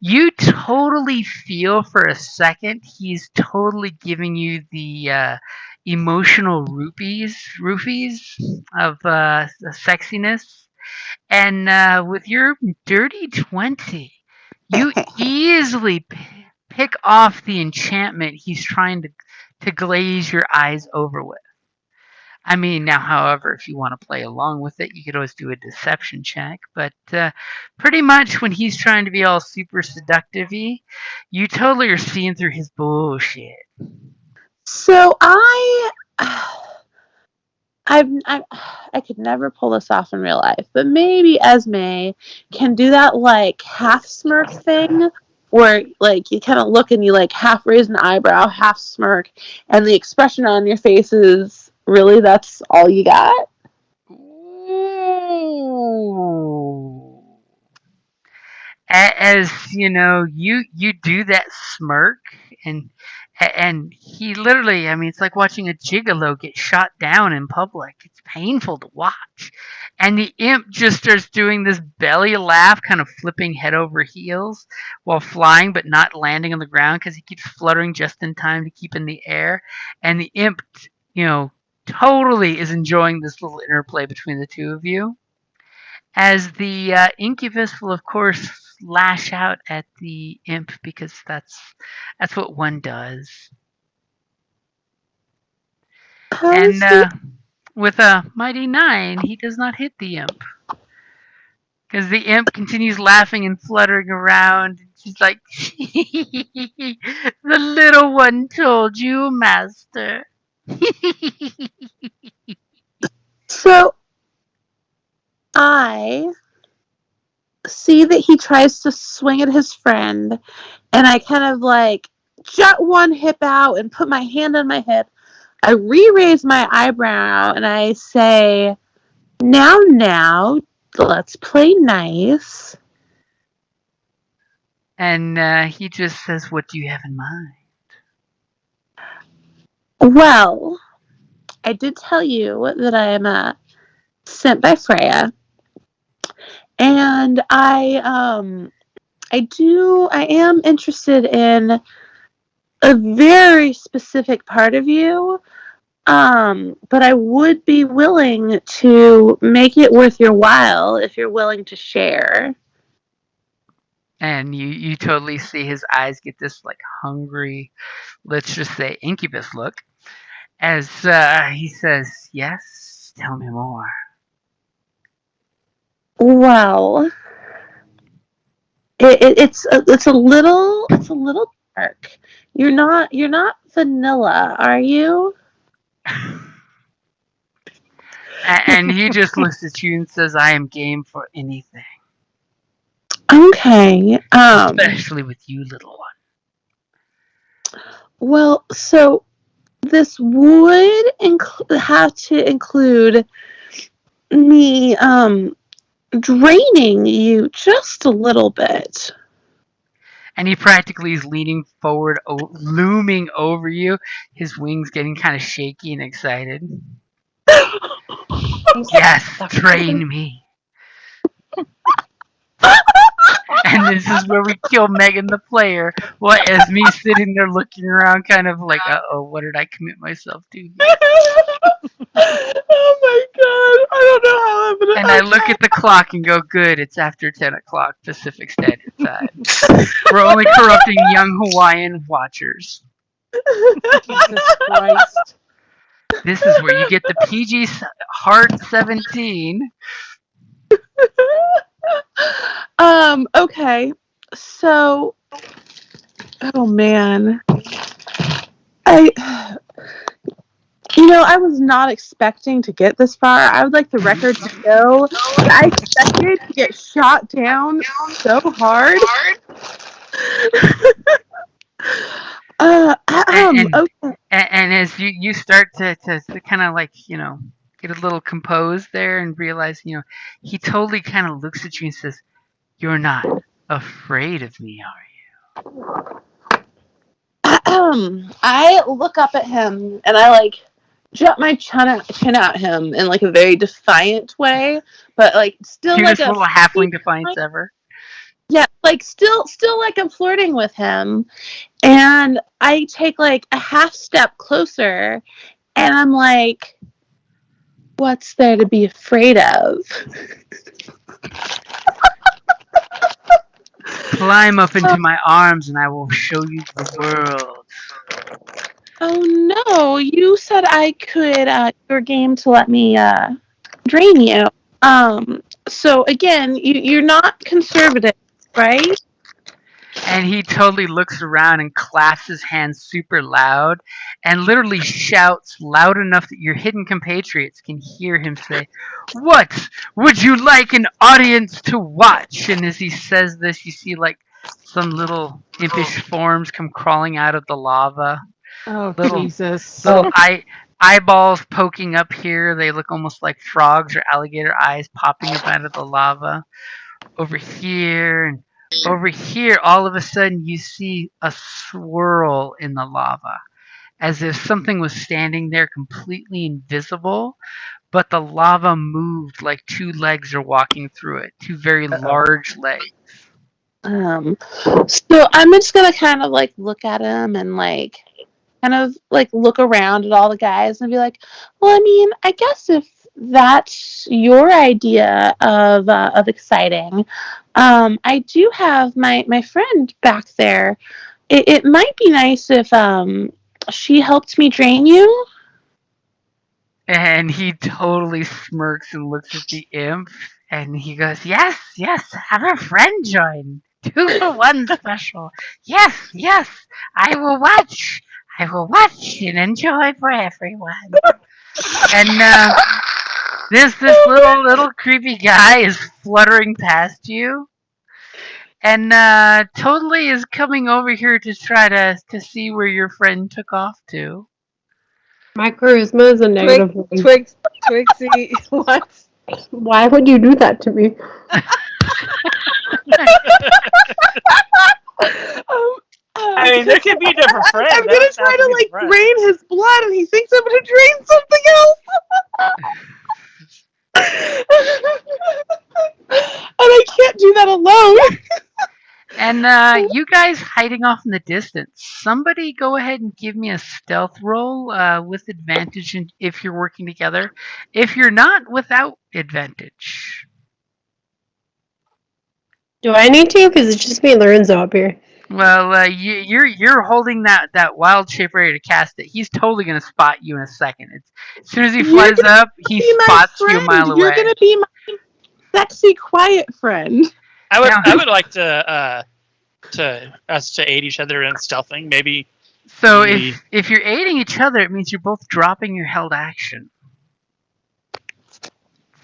you totally feel for a second he's totally giving you the emotional roofies of sexiness. And with your dirty 20, you easily pick off the enchantment he's trying to glaze your eyes over with. I mean, now, however, if you want to play along with it, you could always do a deception check. But pretty much when he's trying to be all super seductive y, you totally are seeing through his bullshit. So I I could never pull this off in real life, but maybe Esme can do that like half Smurf thing where like you kind of look and you like half raise an eyebrow, half smirk, and the expression on your face is really that's all you got? Ooh. As you know, you do that smirk, and and he literally, I mean, it's like watching a gigolo get shot down in public. It's painful to watch. And the imp just starts doing this belly laugh, kind of flipping head over heels while flying, but not landing on the ground because he keeps fluttering just in time to keep in the air. And the imp, you know, totally is enjoying this little interplay between the two of you, as the incubus will of course lash out at the imp, because that's what one does. I And see. with a mighty 9, he does not hit the imp, because the imp continues laughing and fluttering around. She's like, "The little one told you, master." So I see that he tries to swing at his friend, and I kind of like jut one hip out and put my hand on my hip. I re-raise my eyebrow and I say, now, let's play nice." And he just says, "What do you have in mind?" Well, I did tell you that I am sent by Freya, and I am interested in a very specific part of you. But I would be willing to make it worth your while if you're willing to share. And you totally see his eyes get this like hungry, let's just say incubus look, as he says, "Yes, tell me more." Well, it's a little dark. You're not vanilla, are you? And he just looks at you and says, "I am game for anything, Okay. especially with you, little one." Well, so this would have to include me draining you just a little bit. And he practically is leaning forward, looming over you, his wings getting kind of shaky and excited. "Yes, train me." And this is where we kill Megan the player. What, as me sitting there looking around, kind of like, "Uh-oh, what did I commit myself to here?" Oh my god! I don't know how I'm And I gonna. look at the clock and go, "Good, it's after 10 o'clock Pacific Standard Time. We're only corrupting young Hawaiian watchers." Jesus Christ. This is where you get the PG Heart 17. Okay. So, oh man, I. I was not expecting to get this far. I would like the record to show that I expected to get shot down so hard. And, Okay. and as you start to kind of like, get a little composed there and realize, he totally kind of looks at you and says, "You're not afraid of me, are I look up at him and I like jut my chin at him in like a very defiant way, but like still like Cutest a little halfling defiance ever. yeah, like still like I'm flirting with him, and I take like a half step closer, and I'm like, "What's there to be afraid of?" Climb up into my arms and I will show you the world." Oh no, you said I could your game to let me drain you. So again, you're not conservative, right? And he totally looks around and claps his hands super loud and literally shouts loud enough that your hidden compatriots can hear him say, "What would you like an audience to watch?" And as he says this, you see like some little impish forms come crawling out of the lava. Oh, Little Jesus. little eyeballs poking up here. They look almost like frogs or alligator eyes popping up out of the lava. Over here and over here, all of a sudden you see a swirl in the lava, as if something was standing there completely invisible, but the lava moved like two legs are walking through it, two very large legs. So I'm just gonna kind of like look at him and like kind of like look around at all the guys and be like, well, I mean, I guess if that's your idea of exciting, I do have my friend back there. It might be nice if she helped me drain you. And he totally smirks and looks at the imp and he goes, yes, yes, have a friend join. 2 for 1 special. Yes, yes, I will watch. I will watch and enjoy for everyone. And this little creepy guy is fluttering past you and totally is coming over here to try to see where your friend took off to. My charisma is a negative one. Twixie, what? Why would you do that to me? I mean, there could be a different friend. I'm gonna try to like drain his blood, and he thinks I'm gonna drain something else. And I can't do that alone. And you guys hiding off in the distance. Somebody go ahead and give me a stealth roll with advantage if you're working together. If you're not, without advantage. Do I need to? Because it's just me and Lorenzo up here. Well, you're holding that wild shape ready to cast it. He's totally gonna spot you in a second. As soon as he flies up, he spots you a mile away. You're gonna be my sexy, quiet friend. I would like to us to aid each other in stealthing. Maybe. So if you're aiding each other, it means you're both dropping your held action.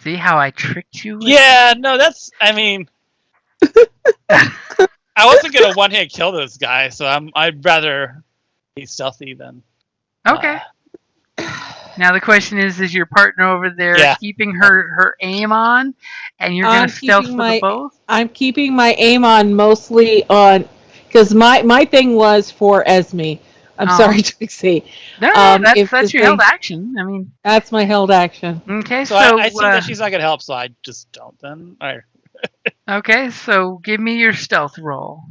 See how I tricked you? Yeah, no, that's. I mean, I wasn't gonna one-hit kill this guy, so I'd rather be stealthy than. Okay. Now the question is your partner over there keeping her aim on, and you're gonna stealth for the both? I'm keeping my aim on mostly on, because my thing was for Esme. I'm sorry, Trixie. No, that's your held action. I mean, that's my held action. Okay, so I see that she's not gonna help, so I just don't then. All right. Okay, so give me your stealth roll.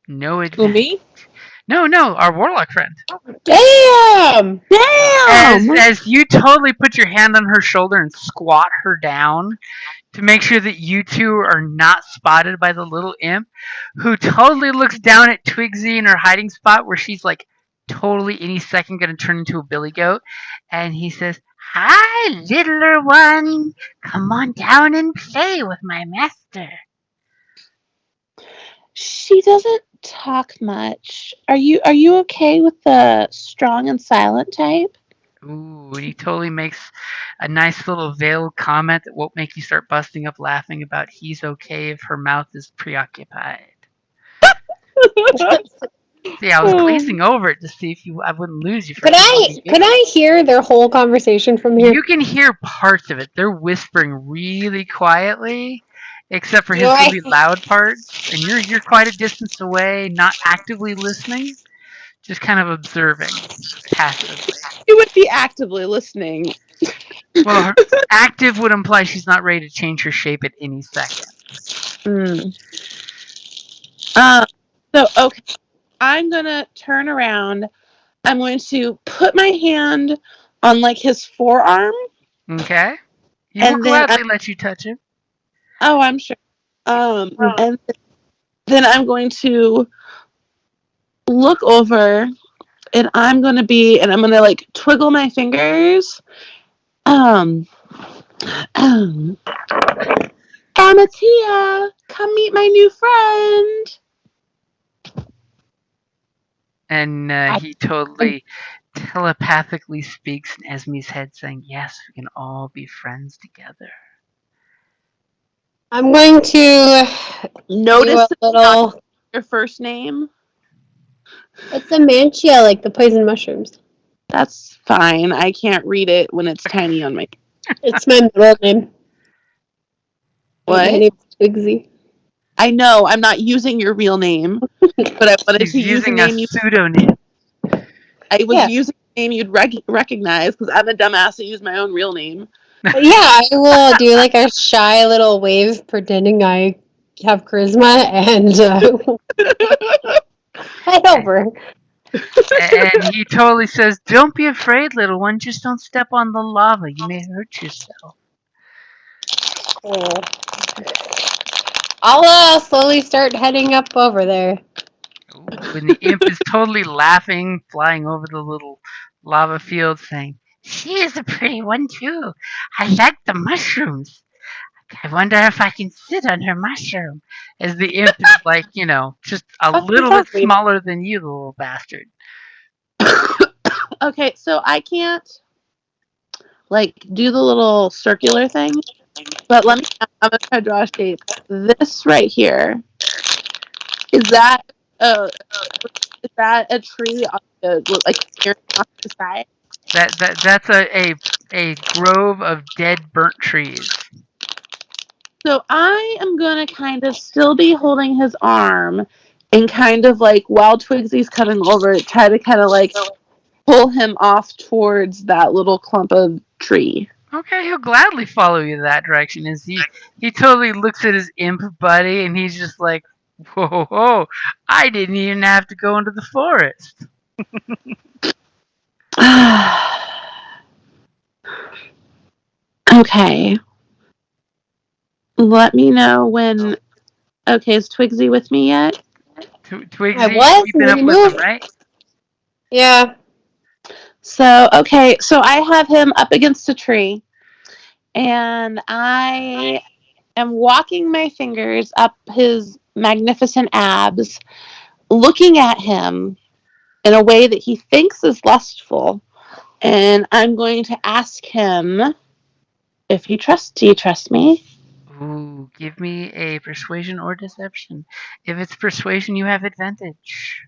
No advantage. Who, me? No, our warlock friend. Damn! As you totally put your hand on her shoulder and squat her down to make sure that you two are not spotted by the little imp, who totally looks down at Twigsy in her hiding spot where she's like totally any second going to turn into a billy goat, and he says, "Hi, littler one. Come on down and play with my master." She doesn't talk much. Are you okay with the strong and silent type? Ooh, he totally makes a nice little veiled comment that won't make you start busting up laughing about he's okay if her mouth is preoccupied. See, I was glazing over it to see if I wouldn't lose you. Could I hear their whole conversation from here? You can hear parts of it. They're whispering really quietly, except for his really loud parts. And you're quite a distance away, not actively listening, just kind of observing passively. You would be actively listening. Well, active would imply she's not ready to change her shape at any second. So okay, I'm gonna turn around. I'm going to put my hand on like his forearm. Okay. He will gladly let you touch him. Oh, I'm sure. And then I'm going to look over, and I'm going to like twiggle my fingers. Amatia, come meet my new friend. And he totally telepathically speaks in Esme's head, saying, "Yes, we can all be friends together." I'm going to notice a little your first name? It's a mantia, like the poison mushrooms. That's fine. I can't read it when it's tiny on my. It's my middle name. My What? name's Twigsy. I know I'm not using your real name, but I wanted She's to use a using a name you. pseudonym. I was Yeah. using a name you'd recognize because I'm a dumbass that used my own real name. But yeah, I will do like a shy little wave pretending I have charisma and head over. And he totally says, "Don't be afraid, little one. Just don't step on the lava. You may hurt yourself." Cool. I'll slowly start heading up over there. Ooh, and the imp is totally laughing, flying over the little lava field, saying, "She is a pretty one too. I like the mushrooms. I wonder if I can sit on her mushroom." As the imp is like, just a Oh, little bit exactly. smaller than you, the little bastard. Okay, so I can't like do the little circular thing, but let me. I'm gonna try to draw a shape. This right here is that. Is that a tree on the like staring off to the side? That's a grove of dead burnt trees. So I am gonna kind of still be holding his arm, and kind of like while Twigsy's coming over, try to kind of like pull him off towards that little clump of tree. Okay, he'll gladly follow you that direction. As he totally looks at his imp buddy, and he's just like, "Whoa, whoa! I didn't even have to go into the forest." Okay. Let me know when. Okay, is Twigsy with me yet? I Twigsy, was, keeping and then up he with him, moved. right? Yeah. So, okay, so I have him up against a tree, and I am walking my fingers up his magnificent abs, looking at him in a way that he thinks is lustful. And I'm going to ask him if he trusts. Do you trust me? Ooh, give me a persuasion or deception. If it's persuasion, you have advantage.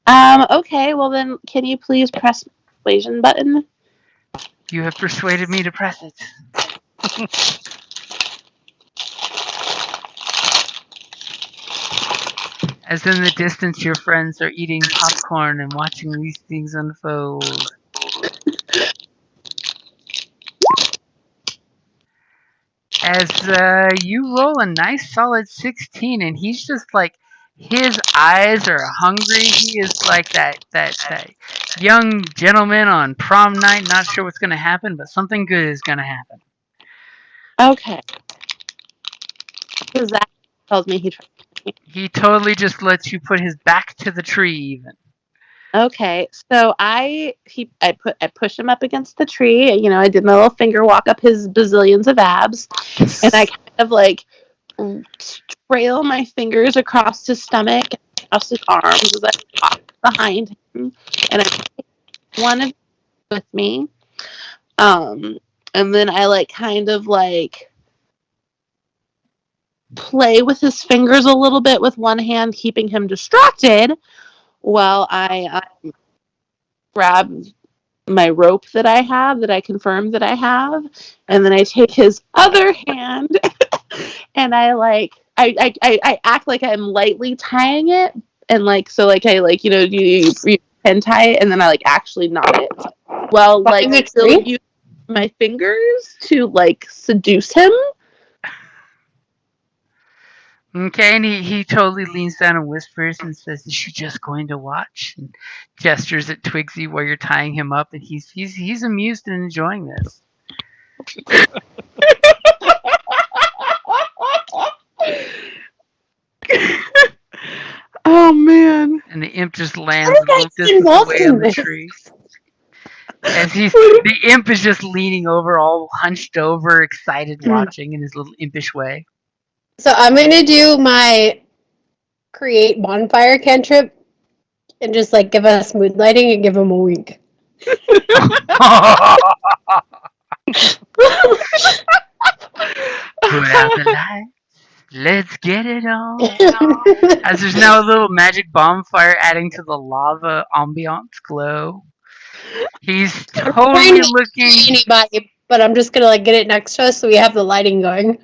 Okay, well then, can you please press the persuasion button? You have persuaded me to press it. As in the distance, your friends are eating popcorn and watching these things unfold. As you roll a nice solid 16, and he's just like, his eyes are hungry. He is like that young gentleman on prom night, not sure what's going to happen, but something good is going to happen. Okay. Because that tells me he trusts me. He totally just lets you put his back to the tree, even. Okay, so I push him up against the tree. You know, I did my little finger walk up his bazillions of abs, and I kind of like trail my fingers across his stomach, across his arms as I walk behind him, and I take one of them with me. And then I like kind of like play with his fingers a little bit with one hand, keeping him distracted while I grab my rope that I have, that I confirm that I have, and then I take his other hand and I like I act like I'm lightly tying it, and like so like I like you pen tie it, and then I like actually knot it. Well, like Behind the still tree? use my fingers to like seduce him. Okay, and he totally leans down and whispers and says, "Is she just going to watch?" And gestures at Twigsy while you're tying him up, and he's amused and enjoying this. Oh man. And the imp just How lands do a you little guys get distance involved away on in the this? tree. As the imp is just leaning over, all hunched over, excited, watching in his little impish way. So I'm gonna do my create bonfire cantrip and just like give us mood lighting and give him a wink. Put out the light. Let's get it on. As there's now a little magic bonfire adding to the lava ambiance glow. He's I'm trying totally to looking see anybody, but I'm just gonna like get it next to us so we have the lighting going.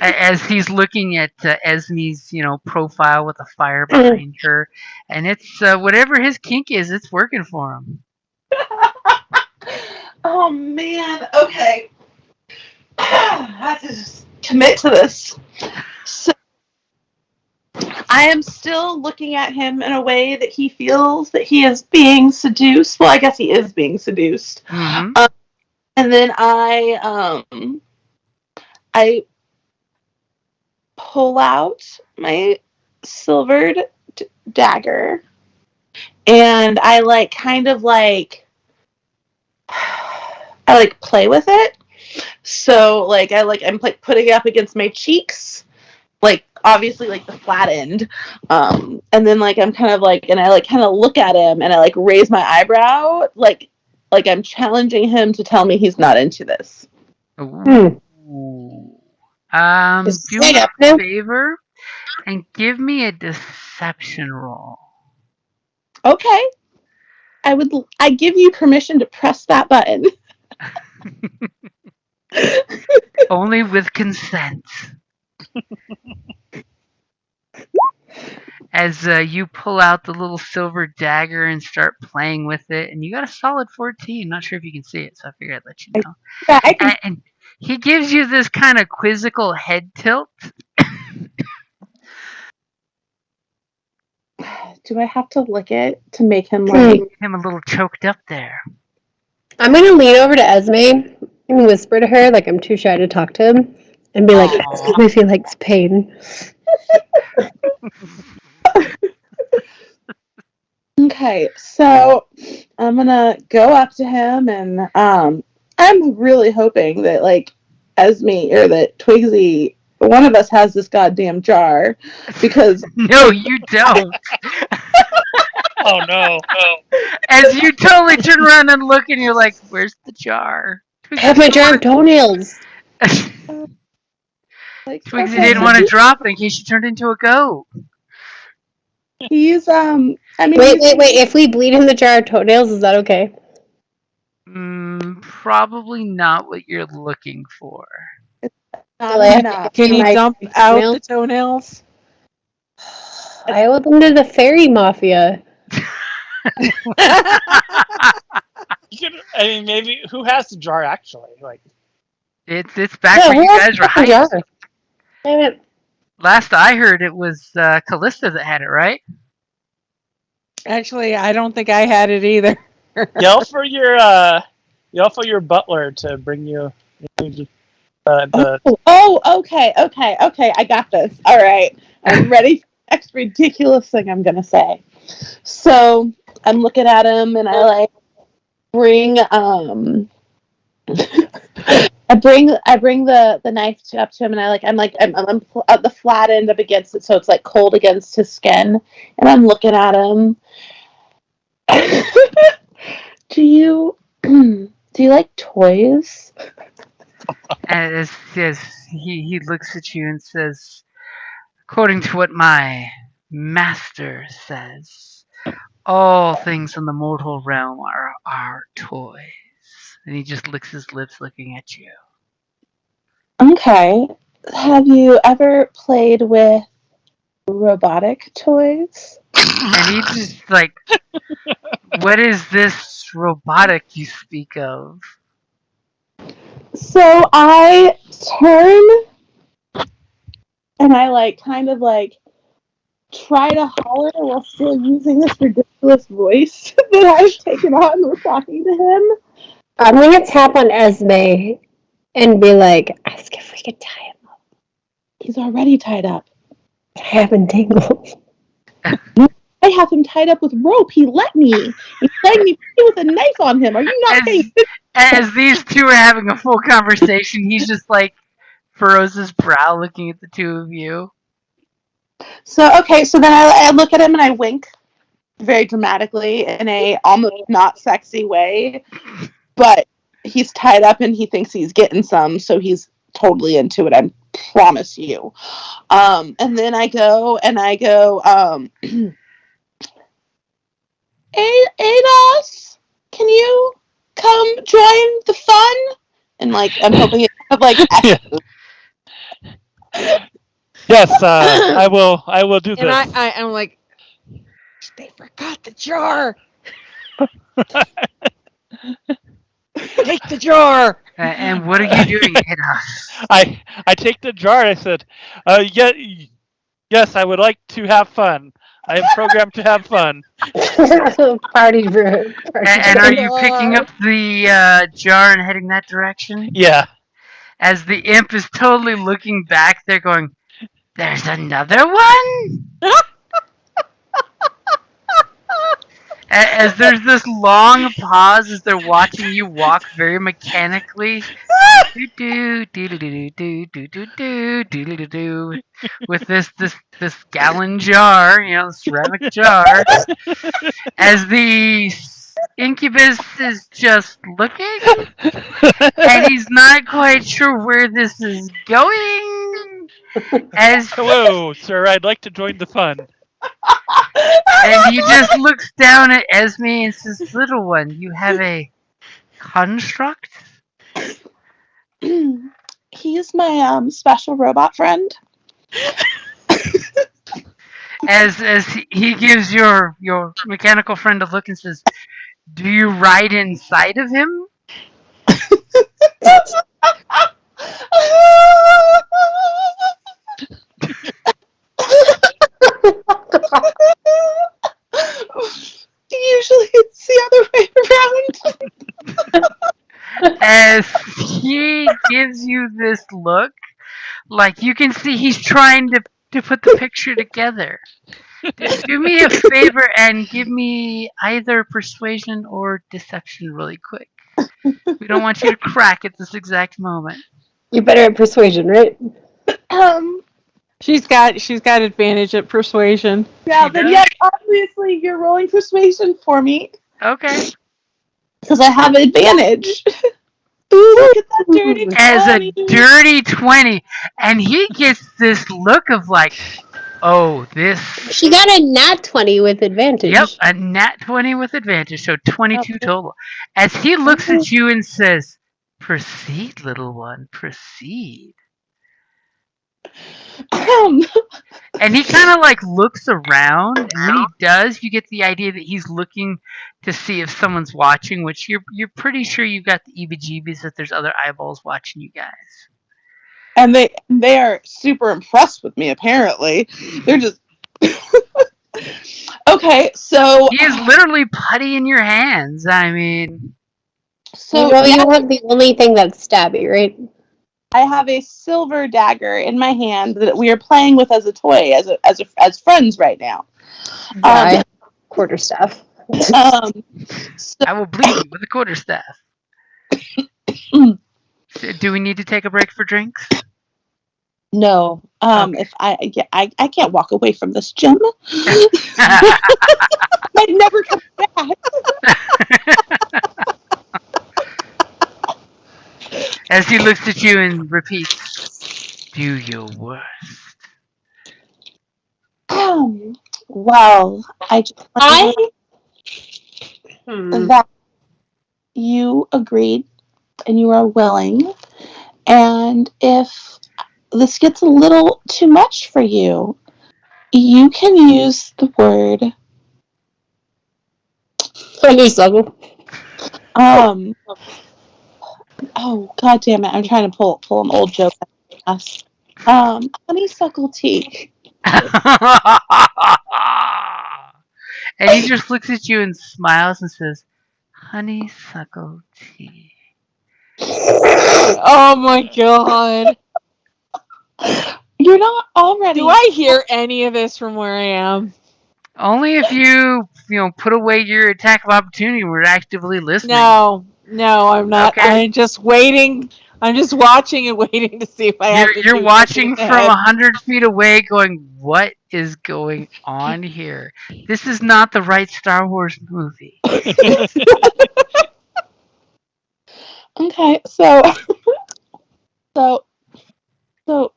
as he's looking at Esme's, profile with a fire behind her, and it's whatever his kink is, it's working for him. Oh man. Okay. I have to just commit to this. So I am still looking at him in a way that he feels that he is being seduced. Well, I guess he is being seduced. Mm-hmm. And then I pull out my silvered dagger, and I like kind of like I like play with it. So like I'm like putting it up against my cheeks, like obviously like the flat end, and then like I'm kind of like, and I like kind of look at him and I like raise my eyebrow, like I'm challenging him to tell me he's not into this. Ooh. Is Do it me up a now? favor and give me a deception roll. Okay, I give you permission to press that button. Only with consent. As you pull out the little silver dagger and start playing with it, and you got a solid 14. Not sure if you can see it, so I figured I'd let you know. Yeah, I can. And he gives you this kind of quizzical head tilt. Do I have to lick it to make him like? Him a little choked up there. I'm gonna lean over to Esme and whisper to her like I'm too shy to talk to him, and be like, Aw. "Esme feel like pain." Okay, so I'm gonna go up to him, and I'm really hoping that like Esme or that Twigsy, one of us has this goddamn jar, because No, you don't. Oh no. As you totally turn around and look, and you're like, "Where's the jar?" I have my jar of toenails. like Twigsy okay, didn't so want to drop it in case you turned into a goat. he's I mean Wait, he's wait, wait. If we bleed in the jar of toenails, is that okay? Probably not what you're looking for. not Will I have to enough. Can empty you my dump out the toenails? I owe them to the fairy mafia. You could, I mean, maybe who has the jar actually? Like, It's back Yeah, where who you has guys the were fucking hiding. jar? Damn it. Last I heard, it was Callista that had it, right? Actually, I don't think I had it either. yell for your butler to bring you the Okay, I got this. All right, I'm ready for the next ridiculous thing I'm gonna say. So I'm looking at him, and I like bring I bring the knife up to him, and I'm at the flat end up against it, so it's like cold against his skin, and I'm looking at him. do you do you like toys? As he looks at you and says, "According to what my master says, all things in the mortal realm are toys." And he just licks his lips, looking at you. Okay. Have you ever played with robotic toys? And he just like, "What is this robotic you speak of?" So I turn, and I like kind of like try to holler while still using this ridiculous voice that I've taken on with talking to him. I'm gonna tap on Esme and be like, ask if we could tie him up. He's already tied up. I haven't tingled. I have him tied up with rope. He let me. He's letting me play with a knife on him. Are you not As paying as these two are having a full conversation, he's just like furrows his brow, looking at the two of you. So okay, so then I look at him and I wink very dramatically in a almost not sexy way, but he's tied up and he thinks he's getting some, so he's totally into it. I promise you. And then I go, Ados, can you come join the fun? And like, I'm hoping it kind of like Yeah. Yes, I will. I will do And this. I'm like, they forgot the jar. Take the jar. And what are you doing, Ados? I take the jar. I said, yeah, yes, I would like to have fun. I am programmed to have fun. Party room. And are you picking up the jar and heading that direction? Yeah. As the imp is totally looking back there, going, "There's another one." As there's this long pause as they're watching you walk very mechanically, with this gallon jar, ceramic jar, as the incubus is just looking, and he's not quite sure where this is going. As Hello, sir. I'd like to join the fun. and he just looks down at Esme and says, "Little one, you have a construct?" he's my special robot friend. As he gives your mechanical friend a look and says, "Do you ride inside of him?" Usually it's the other way around. As he gives you this look, like you can see he's trying to put the picture together. Do me a favor and give me either persuasion or deception really quick. We don't want you to crack at this exact moment. You're better at persuasion, right? She's got advantage at persuasion. Yeah, She then does? yes, obviously you're rolling persuasion for me Okay. because I have advantage. Ooh, look at that dirty As a 20. dirty 20, and he gets this look of like, oh, this. She got a nat 20 with advantage. Yep, a nat 20 with advantage, so 22 total. As he looks at you and says, "Proceed, little one, proceed." And he kind of like looks around, and when he does, you get the idea that he's looking to see if someone's watching, which you're pretty sure you've got the EBGBs that there's other eyeballs watching you guys. And they are super impressed with me. Apparently, they're just okay. So He is literally putty in your hands. I mean, so you have the only thing that's stabby, right? I have a silver dagger in my hand that we are playing with as a toy, as friends right now. I have quarterstaff. I will bleed you with a quarterstaff. So, do we need to take a break for drinks? No. Okay. If I can't walk away from this gym. Might never come back. As he looks at you and repeats, "Do your worst." Well, I just that you agreed and you are willing, and if this gets a little too much for you, you can use the word Honeysuckle. Oh god damn it, I'm trying to pull an old joke. Honeysuckle tea. And he just looks at you and smiles and says, "Honeysuckle tea." Oh my god. You're not already. Do I hear any of this from where I am? Only if you put away your attack of opportunity and we're actively listening. No, I'm not. Okay. I'm just waiting. I'm just watching and waiting to see if I have to You're shoot watching something in the from head. 100 feet away going, what is going on here? This is not the right Star Wars movie. Okay, so So,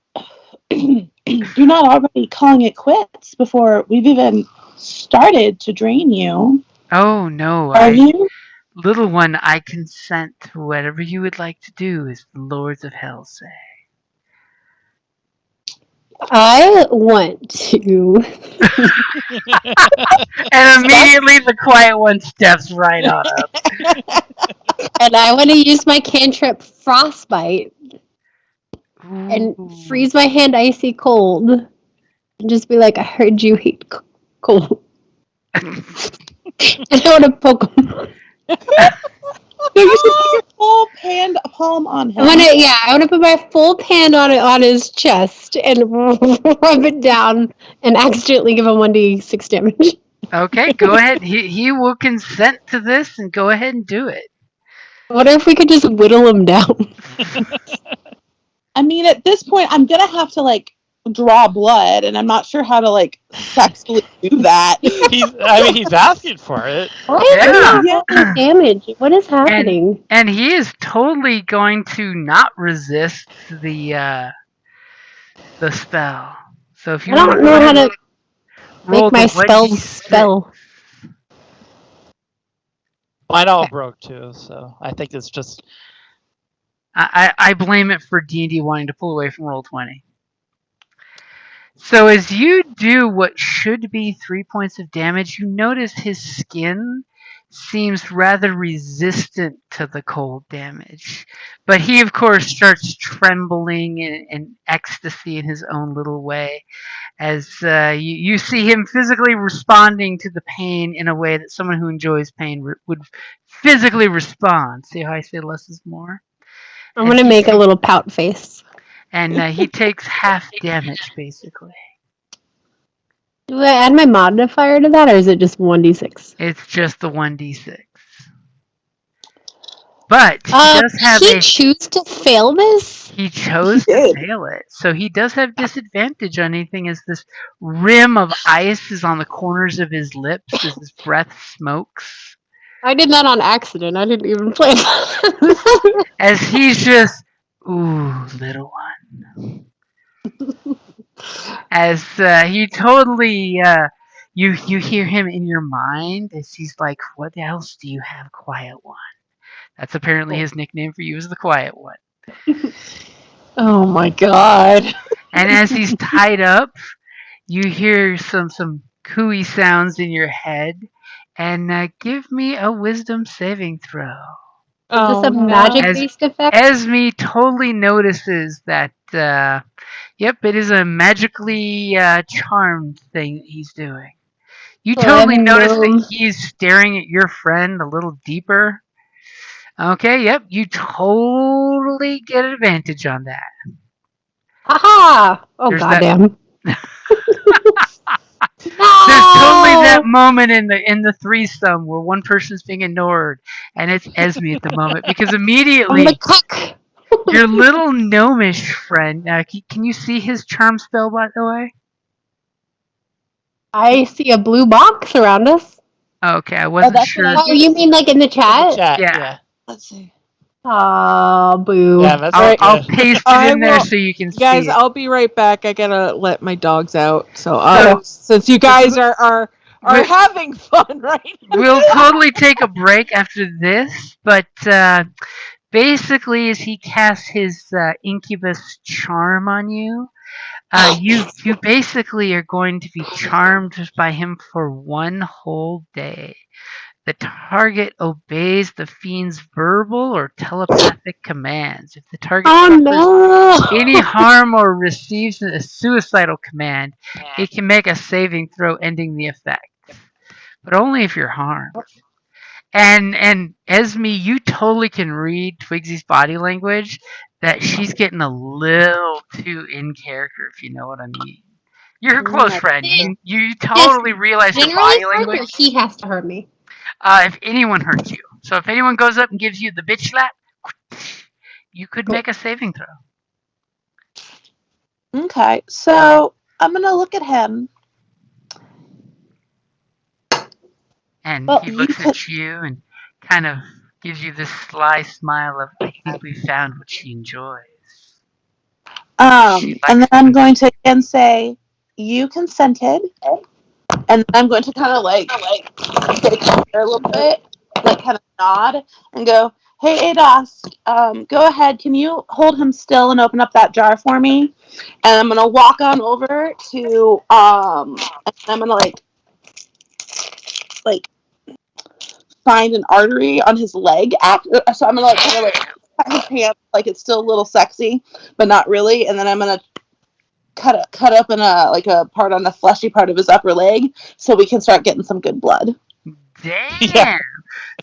you're not already calling it quits before we've even started to drain you, Oh no, are you? little one, I consent to whatever you would like to do, as the lords of hell say. I want to. And immediately the quiet one steps right on up. And I want to use my cantrip Frostbite and Ooh. freeze my hand icy cold. And just be like, I heard you hate cold. And I want to poke him. No, you should put your full palm on him. I want to put my full hand on his chest and rub it down and accidentally give him 1d6 damage. Okay, go ahead. He will consent to this and go ahead and do it. What if we could just whittle him down? I mean, at this point, I'm gonna have to like draw blood, and I'm not sure how to like sexually do that. He's asking for it. Why is he not Yeah. rolling damage? What is happening? And he is totally going to not resist the spell. So if you I want to don't go know how ahead and to roll make my the spells 1d6. spell. Mine all broke too, so I think it's just I blame it for D&D wanting to pull away from roll 20. So as you do what should be 3 points of damage, you notice his skin seems rather resistant to the cold damage. But he, of course, starts trembling in ecstasy in his own little way as you see him physically responding to the pain in a way that someone who enjoys pain would physically respond. See how I say less is more? I'm And gonna he make a ta- little pout face. and he takes half damage basically. Do I add my modifier to that, or is it just 1d6? It's just the 1d6. But he does have He choose to fail this? he chose to Good. fail it. So he does have disadvantage on anything as this rim of ice is on the corners of his lips as his breath smokes. I did that on accident. I didn't even plan that. As he's just, ooh, little one. As he totally, you hear him in your mind as he's like, what else do you have, quiet one? That's apparently his nickname for you is the quiet one. Oh my god. And as he's tied up, you hear some cooey sounds in your head, and give me a wisdom saving throw. Is this a No. magic-based effect? Esme totally notices that, yep, it is a magically charmed thing he's doing. You totally notice that he's staring at your friend a little deeper. Okay, yep, you totally get advantage on that. Haha! Oh, There's goddamn. There's totally that No! moment in the threesome where one person's being ignored, and it's Esme at the moment because I'm immediately the cook! your little gnomish friend. Can you see his charm spell, by the way? I see a blue box around us. Okay, I wasn't that's what sure. I Oh, you mean like in the in the chat? chat. Yeah. Yeah, Let's see. Aw, boo. yeah, that's I'll, good. I'll paste it I in there will- so you can Guys, see it. I'll be right back. I gotta let my dogs out. So, So- since you guys are we- having fun, right? We'll totally take a break after this, but basically, as he casts his incubus charm on you, you basically are going to be charmed by him for one whole day. The target obeys the fiend's verbal or telepathic commands. If the target suffers any harm or receives a suicidal command, it can make a saving throw ending the effect. But only if you're harmed. And Esme, you totally can read Twigsy's body language that she's getting a little too in character, if you know what I mean. You're her close friend. You totally realize her Generally body hurt, or language. he has to hurt me? If anyone hurts you. So if anyone goes up and gives you the bitch slap, you could make a saving throw. Okay, so I'm gonna look at him. And Well, he you looks could- at you and kind of gives you this sly smile of, I think we found what she enjoys. She And then likes I'm doing going to again say, "You consented," and then I'm going to kind of like shake my hair a little bit, like kind of nod and go, "Hey, Ados, go ahead. Can you hold him still and open up that jar for me?" And I'm gonna walk on over to and I'm gonna like find an artery on his leg. So I'm gonna like kind of like cut his hand like it's still a little sexy, but not really. And then I'm gonna cut up in a like a part on the fleshy part of his upper leg, so we can start getting some good blood. Yeah. Damn.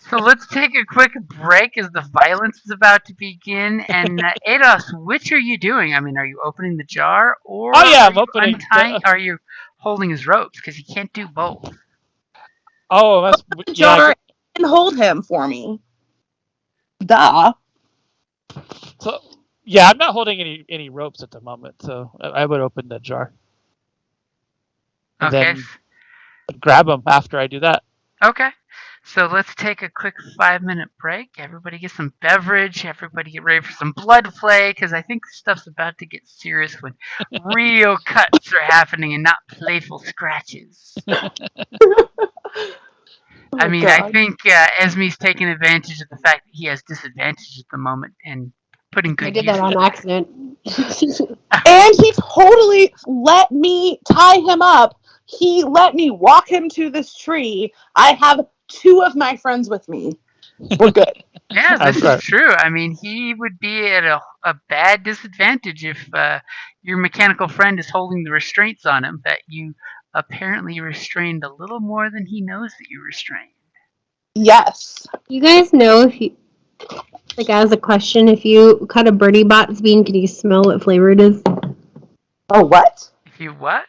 So let's take a quick break as the violence is about to begin. And Ados, which are you doing? I mean, are you opening the jar or Oh yeah, are I'm you opening. untying? Are you holding his ropes? Because he can't do both. Oh, that's The yeah. jar and hold him for me. Duh. So yeah, I'm not holding any ropes at the moment, so I would open the jar and Okay. then grab him after I do that. Okay. So let's take a quick 5-minute break. Everybody get some beverage. Everybody get ready for some blood play because I think stuff's about to get serious when real cuts are happening and not playful scratches. I Oh mean, I god. think Esme's taking advantage of the fact that he has disadvantage at the moment and putting I good did use that of on it. accident. And he totally let me tie him up. He let me walk him to this tree. I have two of my friends with me. We're good. Yeah, I'm this is sorry. true. I mean, he would be at a bad disadvantage if your mechanical friend is holding the restraints on him that you apparently restrained a little more than he knows that you restrained. Yes. You guys know if you like as a question, if you cut a birdie bot's bean, can you smell what flavor it is? Oh, what? If you what?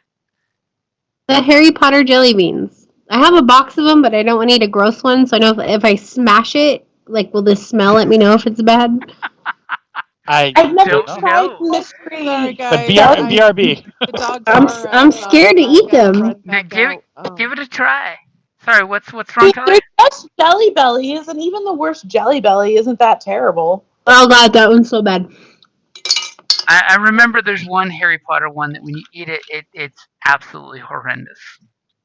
The Harry Potter jelly beans. I have a box of them, but I don't want to eat a gross one. So I know if I smash it, like, will this smell let me know if it's bad? I I've never don't Don't know. tried know. Sorry, mystery The guys. jelly. BRB. The dogs I'm are I'm outside. scared to I eat gotta them. run back Give it out. give it a try. Sorry, what's I wrong, mean, Tyler? they're just jelly bellies, and even the worst jelly belly isn't that terrible. Oh god, that one's so bad. I remember there's one Harry Potter one that when you eat it, it's absolutely horrendous.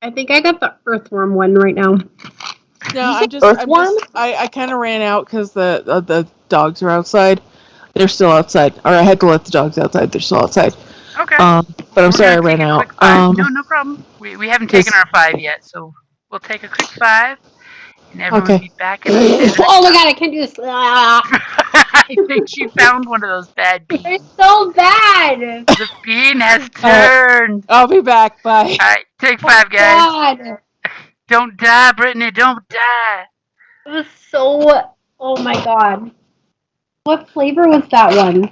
I think I got the earthworm one right now. No, Did you say I'm earthworm? just, I kind of ran out because the dogs are outside. They're still outside, or I had to let the dogs outside. They're still outside. Okay. But I'm We're sorry gonna I take ran a out. quick 5. No, no problem. We haven't taken Cause our 5 yet, so we'll take a quick 5, and everyone okay, be back in a minute. Oh my god, I can't do this. Ah, I think she found one of those bad they're beans. so bad. The bean has all right, turned. I'll be back. Bye. All right, take Oh 5, guys. god, Don't die, Brittany. Don't die. it was so. Oh my god, what flavor was that one?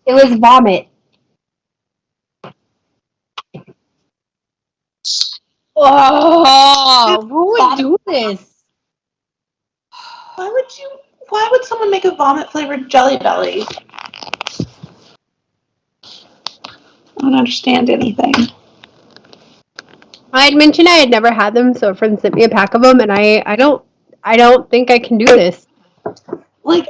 It was vomit. Oh, who would do this? Why would you? Why would someone make a vomit flavored jelly belly? I don't understand anything. I had mentioned I had never had them, so a friend sent me a pack of them, and I don't think I can do this. Like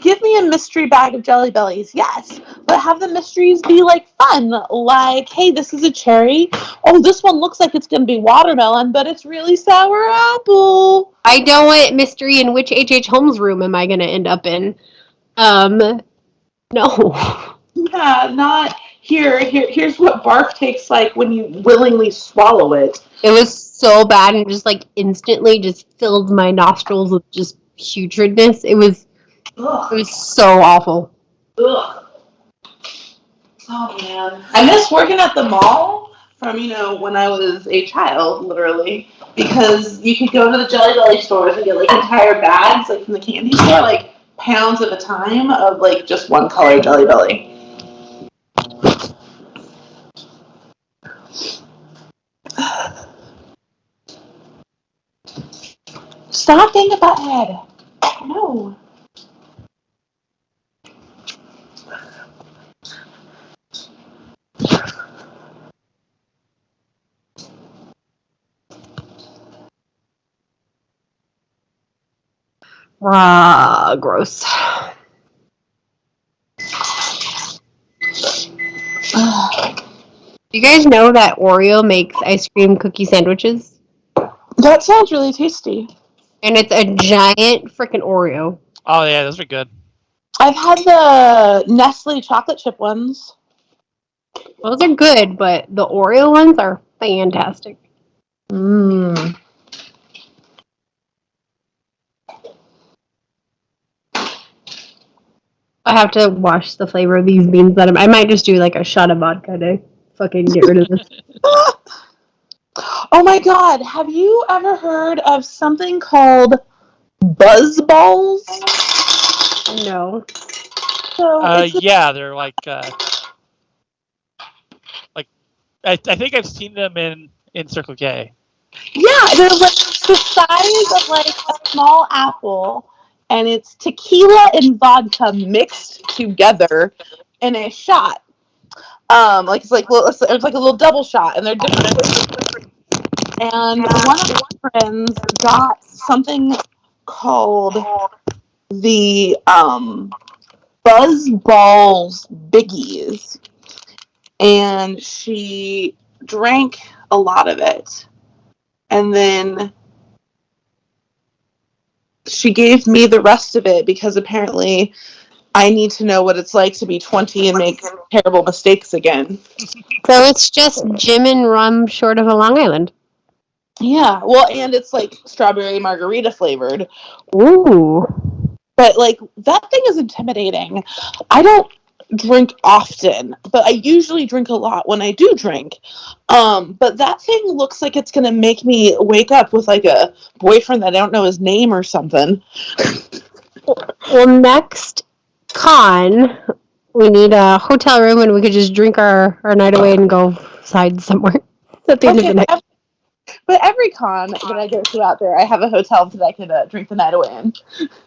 give me a mystery bag of jelly bellies, yes, but have the mysteries be like fun, like, hey, this is a cherry. Oh, this one looks like it's gonna be watermelon, but it's really sour apple. I don't want mystery in which H.H. Holmes room am I going to end up in. No. Yeah, not here's what barf tastes like when you willingly swallow it. It was so bad and just like instantly just filled my nostrils with just putridness. It Ugh. was so awful. Ugh. Oh man, I miss working at the mall from when I was a child, literally, because you could go to the Jelly Belly stores and get like entire bags, like from the candy store, like pounds at a time of like just one color Jelly Belly. Stop being a butthead. No. Gross. Do you guys know that Oreo makes ice cream cookie sandwiches? That sounds really tasty. And it's a giant freaking Oreo. Oh yeah, those are good. I've had the Nestle chocolate chip ones. Those are good, but the Oreo ones are fantastic. Mmm. I have to wash the flavor of these beans. I might just do like a shot of vodka to fucking get rid of this. Oh my god, have you ever heard of something called buzz balls? No. So it's Yeah, they're like I think I've seen them in Circle K. yeah, they're like the size of like a small apple, and it's tequila and vodka mixed together in a shot. Like it's like a little double shot, and they're different flavors. And one of my friends got something called the Buzz Balls Biggies, and she drank a lot of it, and then she gave me the rest of it because apparently I need to know what it's like to be 20 and make terrible mistakes again. So it's just gin and rum short of a Long Island. Yeah, well, and it's like strawberry margarita flavored, Ooh. but like that thing is intimidating. I don't drink often, but I usually drink a lot when I do drink. But that thing looks like it's gonna make me wake up with like a boyfriend that I don't know his name or something. Well, next con, we need a hotel room and we could just drink our night away and go hide somewhere at the end of Okay, the night. but every con that I go to out there, I have a hotel that I could drink the night away in.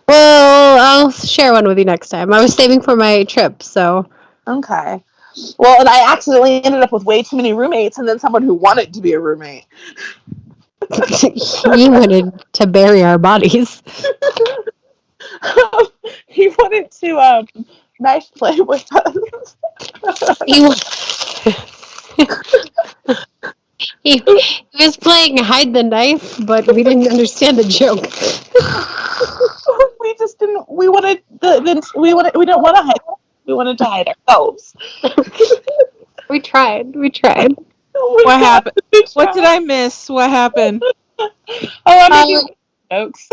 Well, I'll share one with you next time. I was saving for my trip, so. Okay. Well, and I accidentally ended up with way too many roommates, and then someone who wanted to be a roommate. He wanted to bury our bodies. He wanted to knife play with us. He, he was playing hide the knife, but we didn't understand the joke. We just didn't. We wanted we wanted. We don't want to hide. We wanted to hide ourselves. We tried. We tried. Oh my What god! happened? We What did tried. I miss? What happened? Oh, I'm Uh, making jokes.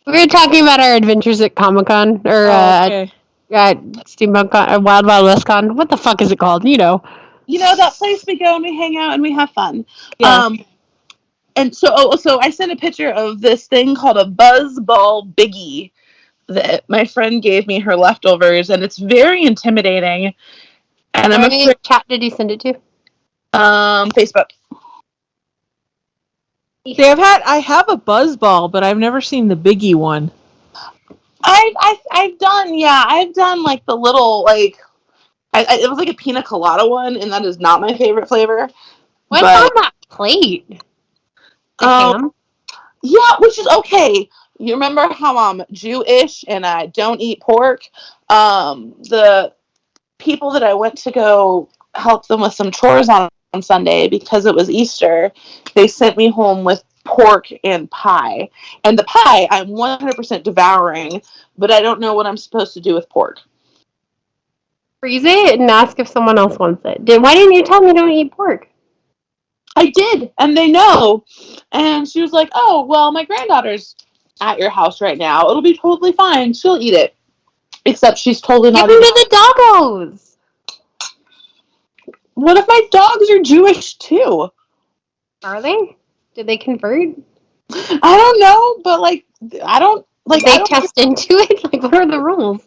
we were talking about our adventures at Comic Con or Oh, okay. at Steampunk Con, Wild Wild West Con. What the fuck is it called? You know. You know that place we go and we hang out and we have fun. Yeah. Um, and so I sent a picture of this thing called a Buzz Ball Biggie that my friend gave me her leftovers, and it's very intimidating. And I'm afraid. What chat did you send it to? Facebook. See, I have a buzz ball, but I've never seen the biggie one. I've done, yeah, I've done like the little like it was like a pina colada one, and that is not my favorite flavor. What's on But that plate? The um, ham? yeah, which is okay. You remember how I'm Jewish and I don't eat pork? The people that I went to go help them with some chores on Sunday because it was Easter, they sent me home with pork and pie. And the pie I'm 100% devouring, but I don't know what I'm supposed to do with pork. Freeze it and ask if someone else wants it. Why didn't you tell me you don't eat pork? I did, and they know. And she was like, "Oh, well, my granddaughter's at your house right now. It'll be totally fine. She'll eat it." Except she's totally Give not them eating. to the doggos. What if my dogs are Jewish too? Are they? Did they convert? I don't know, but like, I don't Did like. I they don't. test into it? Like, what are the rules?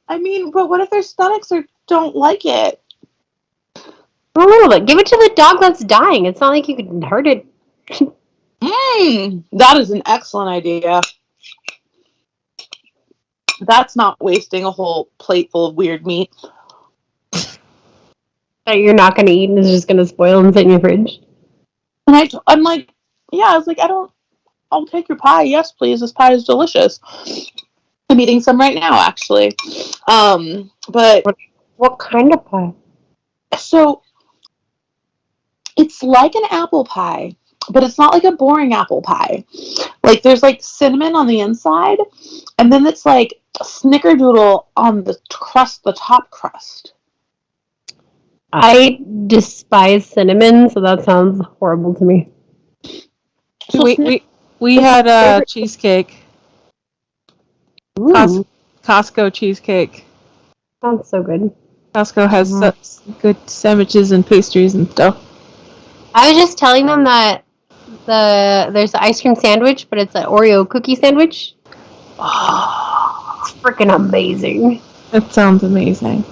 I mean, but what if their stomachs don't like it? I don't know, but give it to the dog that's dying. It's not like you could hurt it. That is an excellent idea. That's not wasting a whole plate full of weird meat. That you're not going to eat and it's just going to spoil and sit in your fridge. And I'm like, yeah, I was like, I don't. I'll take your pie. Yes, please. This pie is delicious. I'm eating some right now, actually. But What kind of pie? so it's like an apple pie, but it's not like a boring apple pie. Like there's like cinnamon on the inside, and then it's like snickerdoodle on the crust, the top crust. I despise cinnamon, so that sounds horrible to me. So We had a cheesecake. Ooh, Costco cheesecake. sounds so good. Costco has such good sandwiches and pastries and stuff. I was just telling them that there's an ice cream sandwich, but it's an Oreo cookie sandwich. It's freaking amazing. That sounds amazing.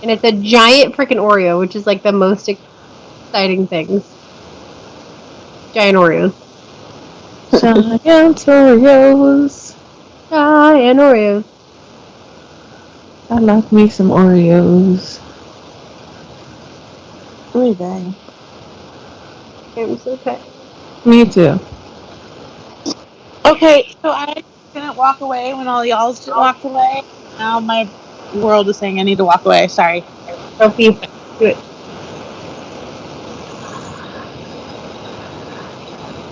And it's a giant freaking Oreo, which is like the most exciting things. Giant Oreos. Giant Oreos. Giant Oreos. I like me some Oreos. Oy vey. I'm so tired. Me too. Okay, so I didn't walk away when all y'all walked away. Now my world is saying I need to walk away. Sorry. Sophie, do it.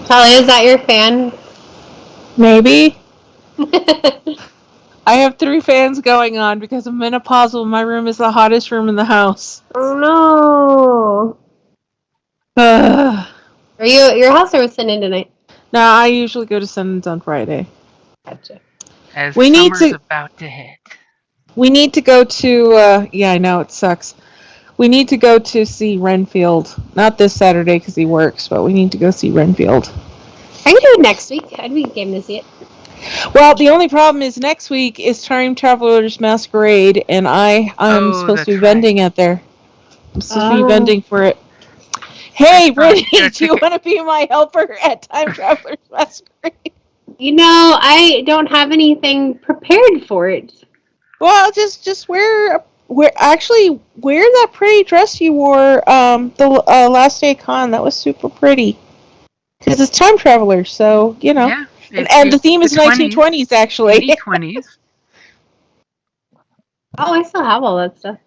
Talia, is that your fan? Maybe. I have 3 fans going on because I'm menopausal. My room is the hottest room in the house. Oh no. Are you at your house or sitting tonight? No, I usually go to Sundance on Friday. Gotcha. As We need summer's to- about to hit. We need to go to, yeah, I know, it sucks. We need to go to see Renfield. Not this Saturday because he works, but we need to go see Renfield. I can do it next week. I'd be game to see it. Well, the only problem is next week is Time Travelers Masquerade, and I'm supposed to be That's vending at there. I'm supposed to be vending for it. Hey, Brittany, do you want to be my helper at Time Travelers Masquerade? You know, I don't have anything prepared for it. Well, just wear that pretty dress you wore the last day of con. That was super pretty. Because it's time travelers, so you know. Yeah. And the theme is 1920s, actually. 2020s. Oh, I still have all that stuff.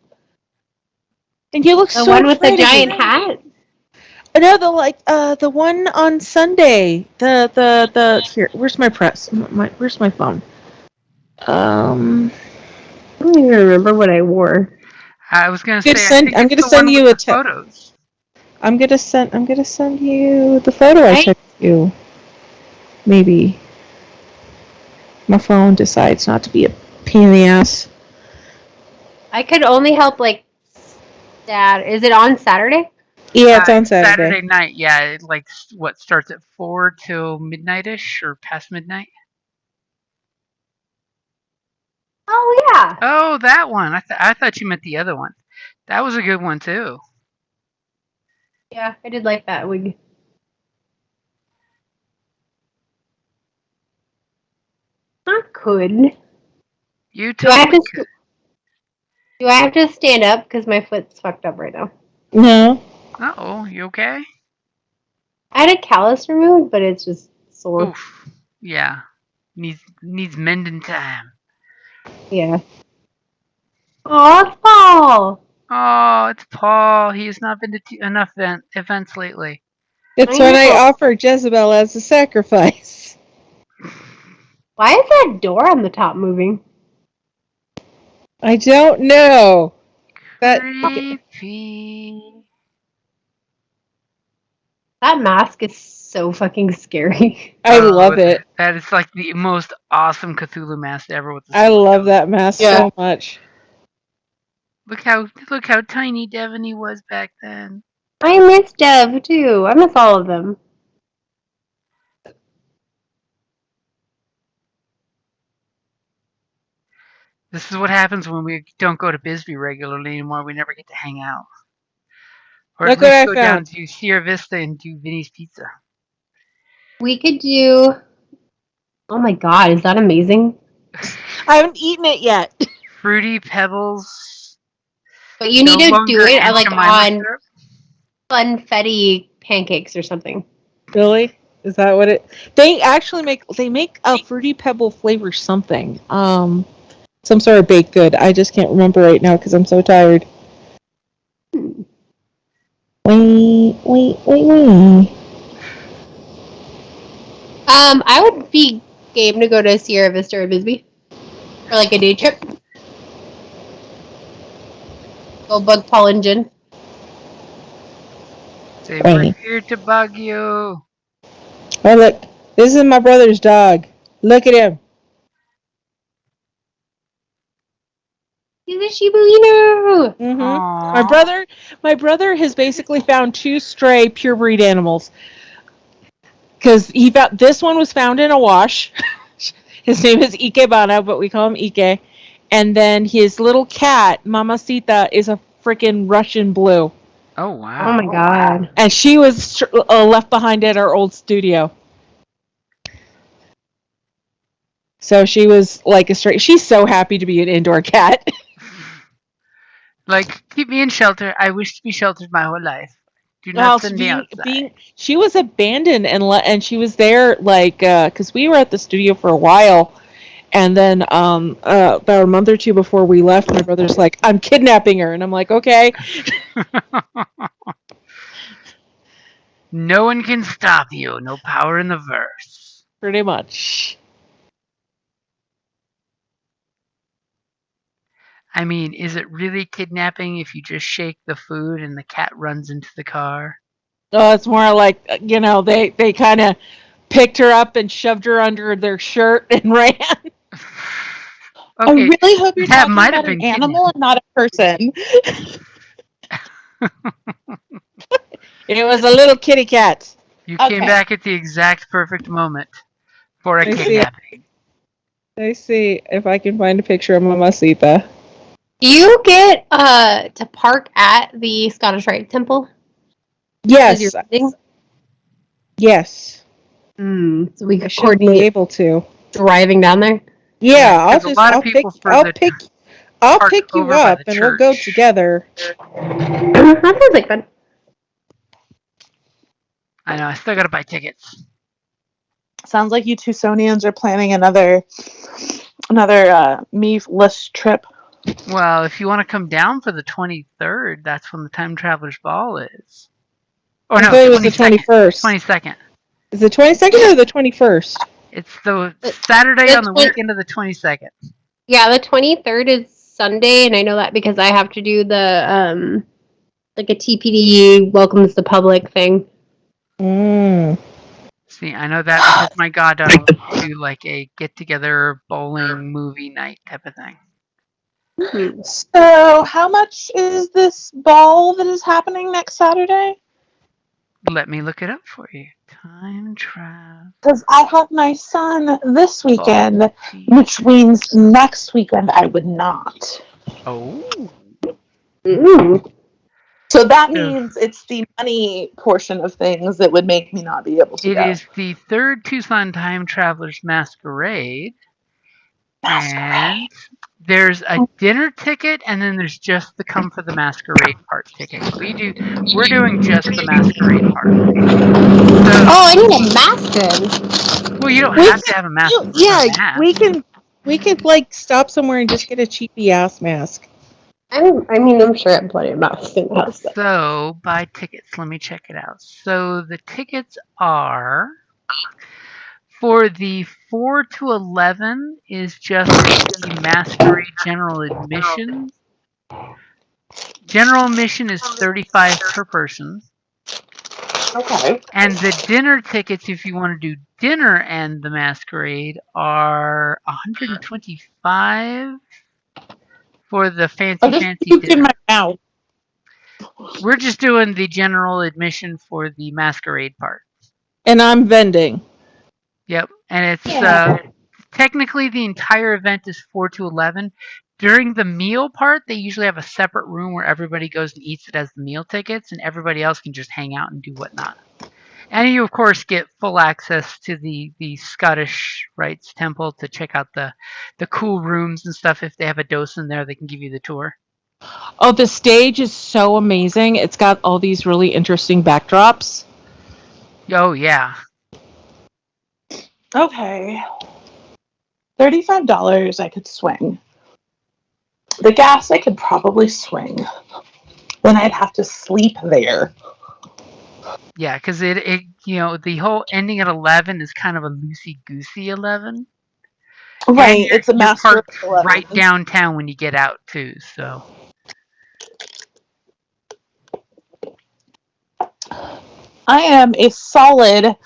And you look The so one with the pretty. giant hat? No, the one on Sunday. The here. Where's my press? Where's my phone? I don't even remember what I wore. I was gonna say, I think I'm it's gonna the send one you with a the photos. I'm gonna send you the photo I took of you. Maybe my phone decides not to be a pain in the ass. I could only help like Dad. Is it on Saturday? Yeah, it's on Saturday. Saturday night. Yeah, it what starts at 4 till midnight-ish or past midnight. Oh yeah. Oh, that one. I thought you meant the other one. That was a good one too. Yeah, I did like that wig. I could. You Do I have totally to? could. Do I have to stand up because my foot's fucked up right now? No. Uh-oh, you okay? I had a callus removed, but it's just sore. Oof. Yeah. Needs mending time. Yeah. Oh, it's Paul. Oh, it's Paul. He has not been to enough events lately. It's I when I know. offer Jezebel as a sacrifice. Why is that door on the top moving? I don't know. Creepy. That mask is so fucking scary. I love it. That is like the most awesome Cthulhu mask ever with the I silicone. love that mask so much. Look how tiny Devaney was back then. I miss Dev too. I miss all of them. This is what happens when we don't go to Bisbee regularly anymore. We never get to hang out. Or Look at what least I go down found. to Sierra Vista and do Vinny's Pizza. We could do. Oh my god, is that amazing? I haven't eaten it yet. Fruity Pebbles. But you need to do it like Jemima on syrup. funfetti pancakes or something. Really? Is that what it? They actually make a fruity pebble flavor something. Some sort of baked good. I just can't remember right now because I'm so tired. Wait. I would be game to go to Sierra Vista or Bisbee for like a day trip. Go bug pollen gin. Say, we're Wait. here to bug you. Oh look, this is my brother's dog. Look at him. He's a Shiba Inu. Mm-hmm. Aww. My brother has basically found two stray pure breed animals because he found this one was found in a wash. His name is Ikebana, but we call him Ike. And then his little cat, Mamacita, is a freaking Russian blue. Oh, Oh wow. my god. And she was left behind at our old studio. So she was like a straight. She's so happy to be an indoor cat. Like, keep me in shelter. I wish to be sheltered my whole life. Do not Well, send me outside. she was abandoned and she was there like because we were at the studio for a while, and then about a month or two before we left, my brother's like, "I'm kidnapping her," and I'm like, "Okay." No one can stop you. No power in the verse. Pretty much. I mean, is it really kidnapping if you just shake the food and the cat runs into the car? Oh, it's more like they kind of picked her up and shoved her under their shirt and ran. I Okay, really hope you're that talking might have about an been animal kidnapping. and not a person. It was a little kitty cat. You came Okay. back at the exact perfect moment for a I see. kidnapping. I see if I can find a picture of Mamacita. Do you get to park at the Scottish Rite Temple as you're Yes, visiting? yes, So we I could should be coordinate able to. driving down there. Yeah, Yeah, because a lot of people prefer the I'll park pick you over by up the and we'll go church. together. That sounds like fun. I know, I still gotta buy tickets. Sounds like you Tucsonians are planning another me list trip. Well, if you want to come down for the 23rd, that's when the Time Traveler's Ball is. Oh I no, thought it was the 22nd. 21st. 22nd. Is it 22nd or the 21st? It's the The, Saturday on the the weekend of the 22nd. yeah, the 23rd is Sunday, and I know that because I have to do the like a TPD welcomes the public thing. Mm. See, I know that because my goddaughter wants to do like a get together bowling movie night type of thing. So, how much is this ball that is happening next Saturday? Let me look it up for you. Time travel Because I have my son this ball. weekend, which means next weekend I would not. Oh. Ooh. So that So means it's the money portion of things that would make me not be able to it go. is the third Tucson Time Travelers Masquerade. Masquerade. And there's a dinner ticket, and then there's just the come for the masquerade part ticket. We're doing just the masquerade part. So, Oh, I need a mask then. well, you don't We have to could, have a mask for a we mask. can, we could like stop somewhere and just get a cheapy ass mask. I'm sure I have plenty of masks in the house. But. So, buy tickets. Let me check it out. So, the tickets are for the 4 to 11 is just the masquerade general admission. General admission is 35 per person. Okay. And the dinner tickets, if you want to do dinner and the masquerade, are 125 for the I fancy just fancy puked in dinner. my mouth. We're just doing the general admission for the masquerade part. And I'm vending. Yep, and it's Yeah. technically the entire event is 4 to 11. During the meal part, they usually have a separate room where everybody goes and eats it as the meal tickets, and everybody else can just hang out and do whatnot. And you, of course, get full access to the Scottish Rites Temple to check out the cool rooms and stuff. If they have a docent there, they can give you the tour. Oh, the stage is so amazing. It's got all these really interesting backdrops. Oh, yeah. Okay. $35 I could swing. The gas I could probably swing. Then I'd have to sleep there. Yeah, because it the whole ending at 11 is kind of a loosey goosey 11, and Right, it's a you're master of parked right 11s. downtown when you get out too. So I am a solid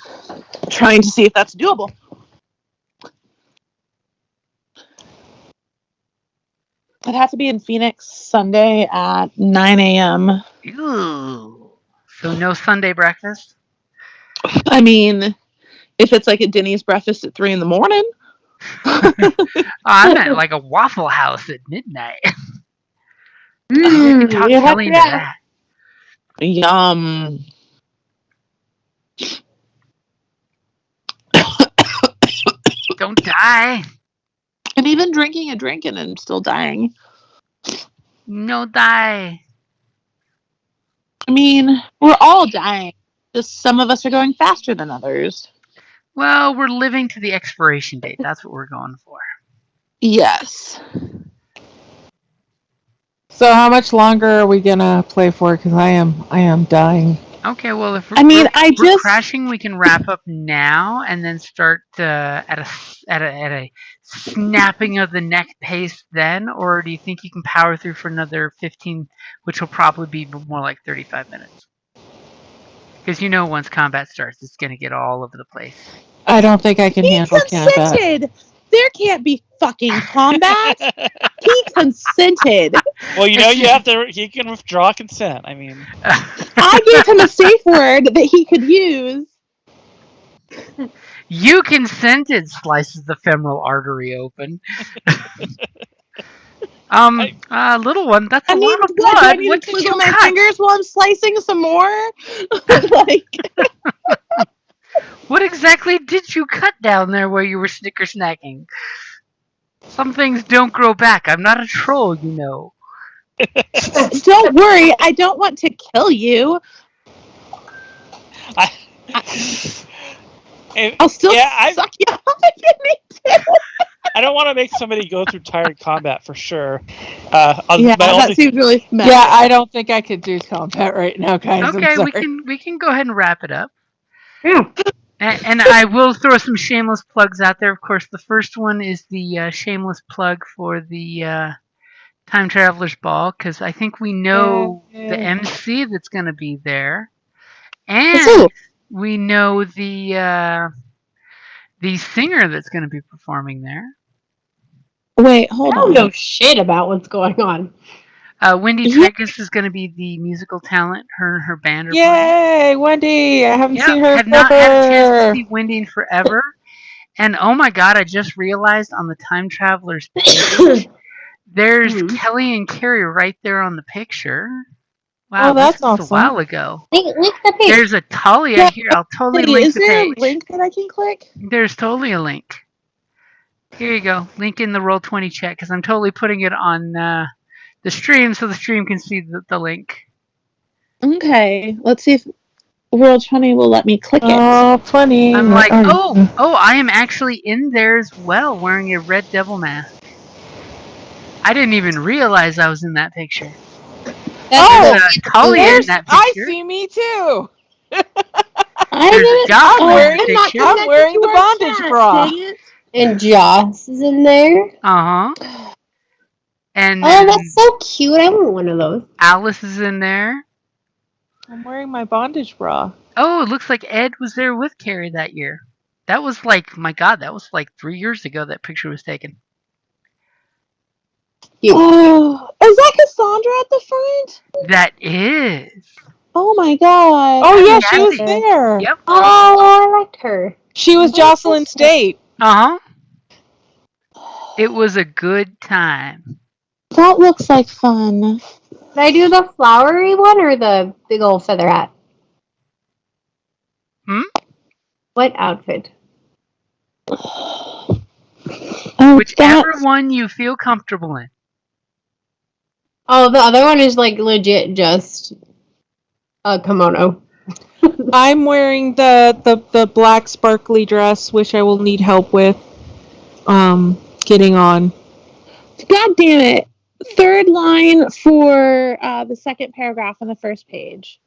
trying to see if that's doable. I'd have to be in Phoenix Sunday at 9 a.m. ew. So no Sunday breakfast. I mean, if it's like a Denny's breakfast at 3 in the morning. I meant like a Waffle House at midnight. You could talk You'll have Kelly to into ask. that. Yum. Don't die. I'm even drinking a drink and I'm still dying. No die. I mean, we're all dying. Just some of us are going faster than others. Well, we're living to the expiration date. That's what we're going for. Yes. So how much longer are we gonna play for? Because I am dying. Okay, well, if I mean, we're crashing, we can wrap up now and then start at a snapping of the neck pace then, or do you think you can power through for another 15, which will probably be more like 35 minutes? Because once combat starts, it's going to get all over the place. I don't think I can He handle combat. consented. There can't be fucking combat. He consented. Well, you have to. He can withdraw consent. I mean, I gave him a safe word that he could use. You consented, slices the femoral artery open. Little one, that's a lot of what, do I blood. need What to did twiddle you my cut? fingers while I'm slicing some more? Like, What exactly did you cut down there where you were snicker snacking? Some things don't grow back. I'm not a troll, you know. don't worry, I don't want to kill you. I'll still suck you off if you need to. I don't want to make somebody go through tired combat for sure. That seems really messy. Yeah, I don't think I could do combat right now, guys. Okay, I'm sorry. we can go ahead and wrap it up. Yeah. And I will throw some shameless plugs out there. Of course, the first one is the shameless plug for the Time Travelers Ball, because I think we know the MC that's going to be there, and we know the singer that's going to be performing there. Wait, hold I on. don't know shit about what's going on. Wendy Trigus is going to be the musical talent. Her and her band are playing. Yay, Wendy! I haven't seen her Have forever. not had a chance to see Wendy in forever. And oh my god, I just realized on the Time Travelers page, there's Kelly and Carrie right there on the picture. Wow, that's this was awesome. a while ago. Link the page. There's a Talia here. I'll totally link Is the there page. a link that I can click? There's totally a link. Here you go. Link in the Roll20 chat because I'm totally putting it on the stream so the stream can see the link. Okay, let's see if Roll20 will let me click it. Oh, funny. I'm like, I am actually in there as well wearing a red devil mask. I didn't even realize I was in that picture. There's Talia in that I picture. see me too. There's a Jocelyn in the picture. I'm wearing the bondage bra. And Joss is in there. Uh-huh. And that's so cute. I want one of those. Alice is in there. I'm wearing my bondage bra. Oh, it looks like Ed was there with Carrie that year. That was like, my God, that was like 3 years ago that picture was taken. Oh, is that Cassandra at the front? That is. Oh my god. Oh yeah, she was there. Yep. Oh, I liked her. She was Jocelyn's date. Uh-huh. It was a good time. That looks like fun. Did I do the flowery one or the big old feather hat? What outfit? Whichever one you feel comfortable in. Oh, the other one is like legit just a kimono. I'm wearing the black sparkly dress, which I will need help with getting on. God damn it. Third line for the second paragraph on the first page.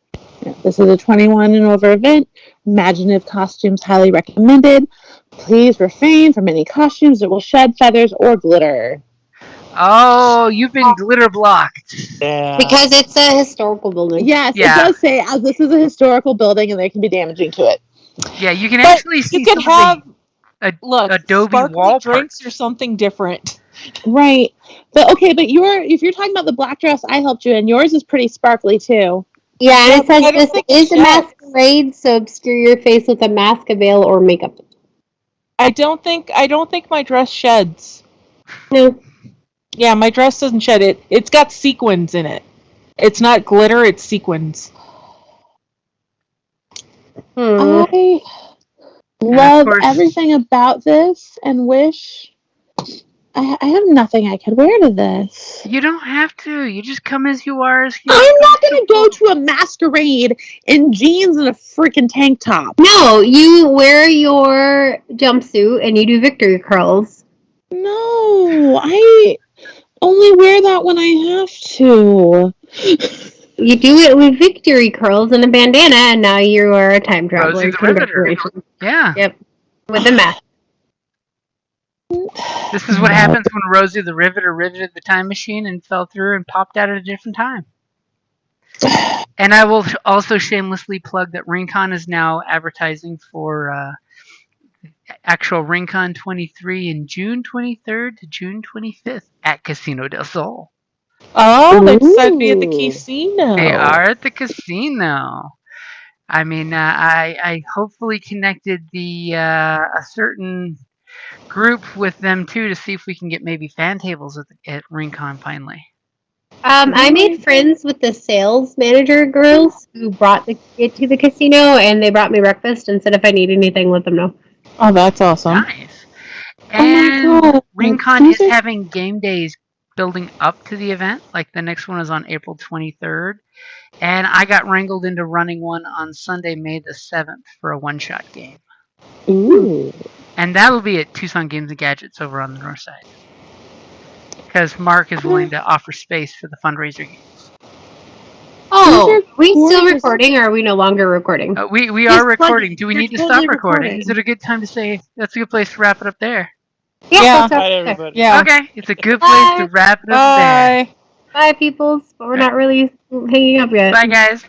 This is a 21 and over event. Imaginative costumes highly recommended. Please refrain from any costumes that will shed feathers or glitter. Oh, you've been glitter blocked. Yeah. Because it's a historical building. Yes, Yeah. it does say as this is a historical building and they can be damaging to it. Yeah, you can But actually you see could some have of the look Adobe sparkly wall drinks parts. or something different. Right. But okay, but if you're talking about the black dress I helped you in, yours is pretty sparkly too. Yeah, and Yeah, it but says I don't this think is it a sheds. masquerade, so obscure your face with a mask, a veil, or makeup. I don't think my dress sheds. No. Yeah, my dress doesn't shed it. It's got sequins in it. It's not glitter, it's sequins. I And of love course, everything about this and wish I have nothing I could wear to this. you don't have to. You just come as you are, as you're I'm not gonna comfortable. go to a masquerade in jeans and a freaking tank top. No, you wear your jumpsuit and you do victory curls. No, I only wear that when I have to. You do it with victory curls and a bandana, and now you are a time traveler. Rosie the Riveter. Congratulations. Yeah. Yep. With a mask. This is what happens when Rosie the Riveter riveted the time machine and fell through and popped out at a different time. And I will also shamelessly plug that RingCon is now advertising for actual RingCon 23 in June 23rd to June 25th at Casino del Sol. Oh, they decided to be at the Ooh. casino. They are at the casino. I mean, I hopefully connected a certain group with them too to see if we can get maybe fan tables at RingCon finally. I made friends with the sales manager girls who brought it to the casino, and they brought me breakfast and said if I need anything, let them know. Oh, that's awesome. Nice. Oh my And god. RingCon These is are having game days building up to the event. Like the next one is on April 23rd. And I got wrangled into running one on Sunday, May the 7th for a one-shot game. ooh. And that'll be at Tucson Games and Gadgets over on the north side. Because Mark is willing to offer space for the fundraiser games. Oh, These are are we still gorgeous. recording, or are we no longer recording? We Just are plug recording. it. Do we You're need to totally stop recording? recording. Is it a good time to say that's a good place to wrap it up there? Yeah, Yeah. let's Bye, wrap it there. everybody. Yeah. Okay, it's a good place to Bye. wrap it up there. Bye. Bye, peoples. But we're not really hanging up yet. Bye, guys.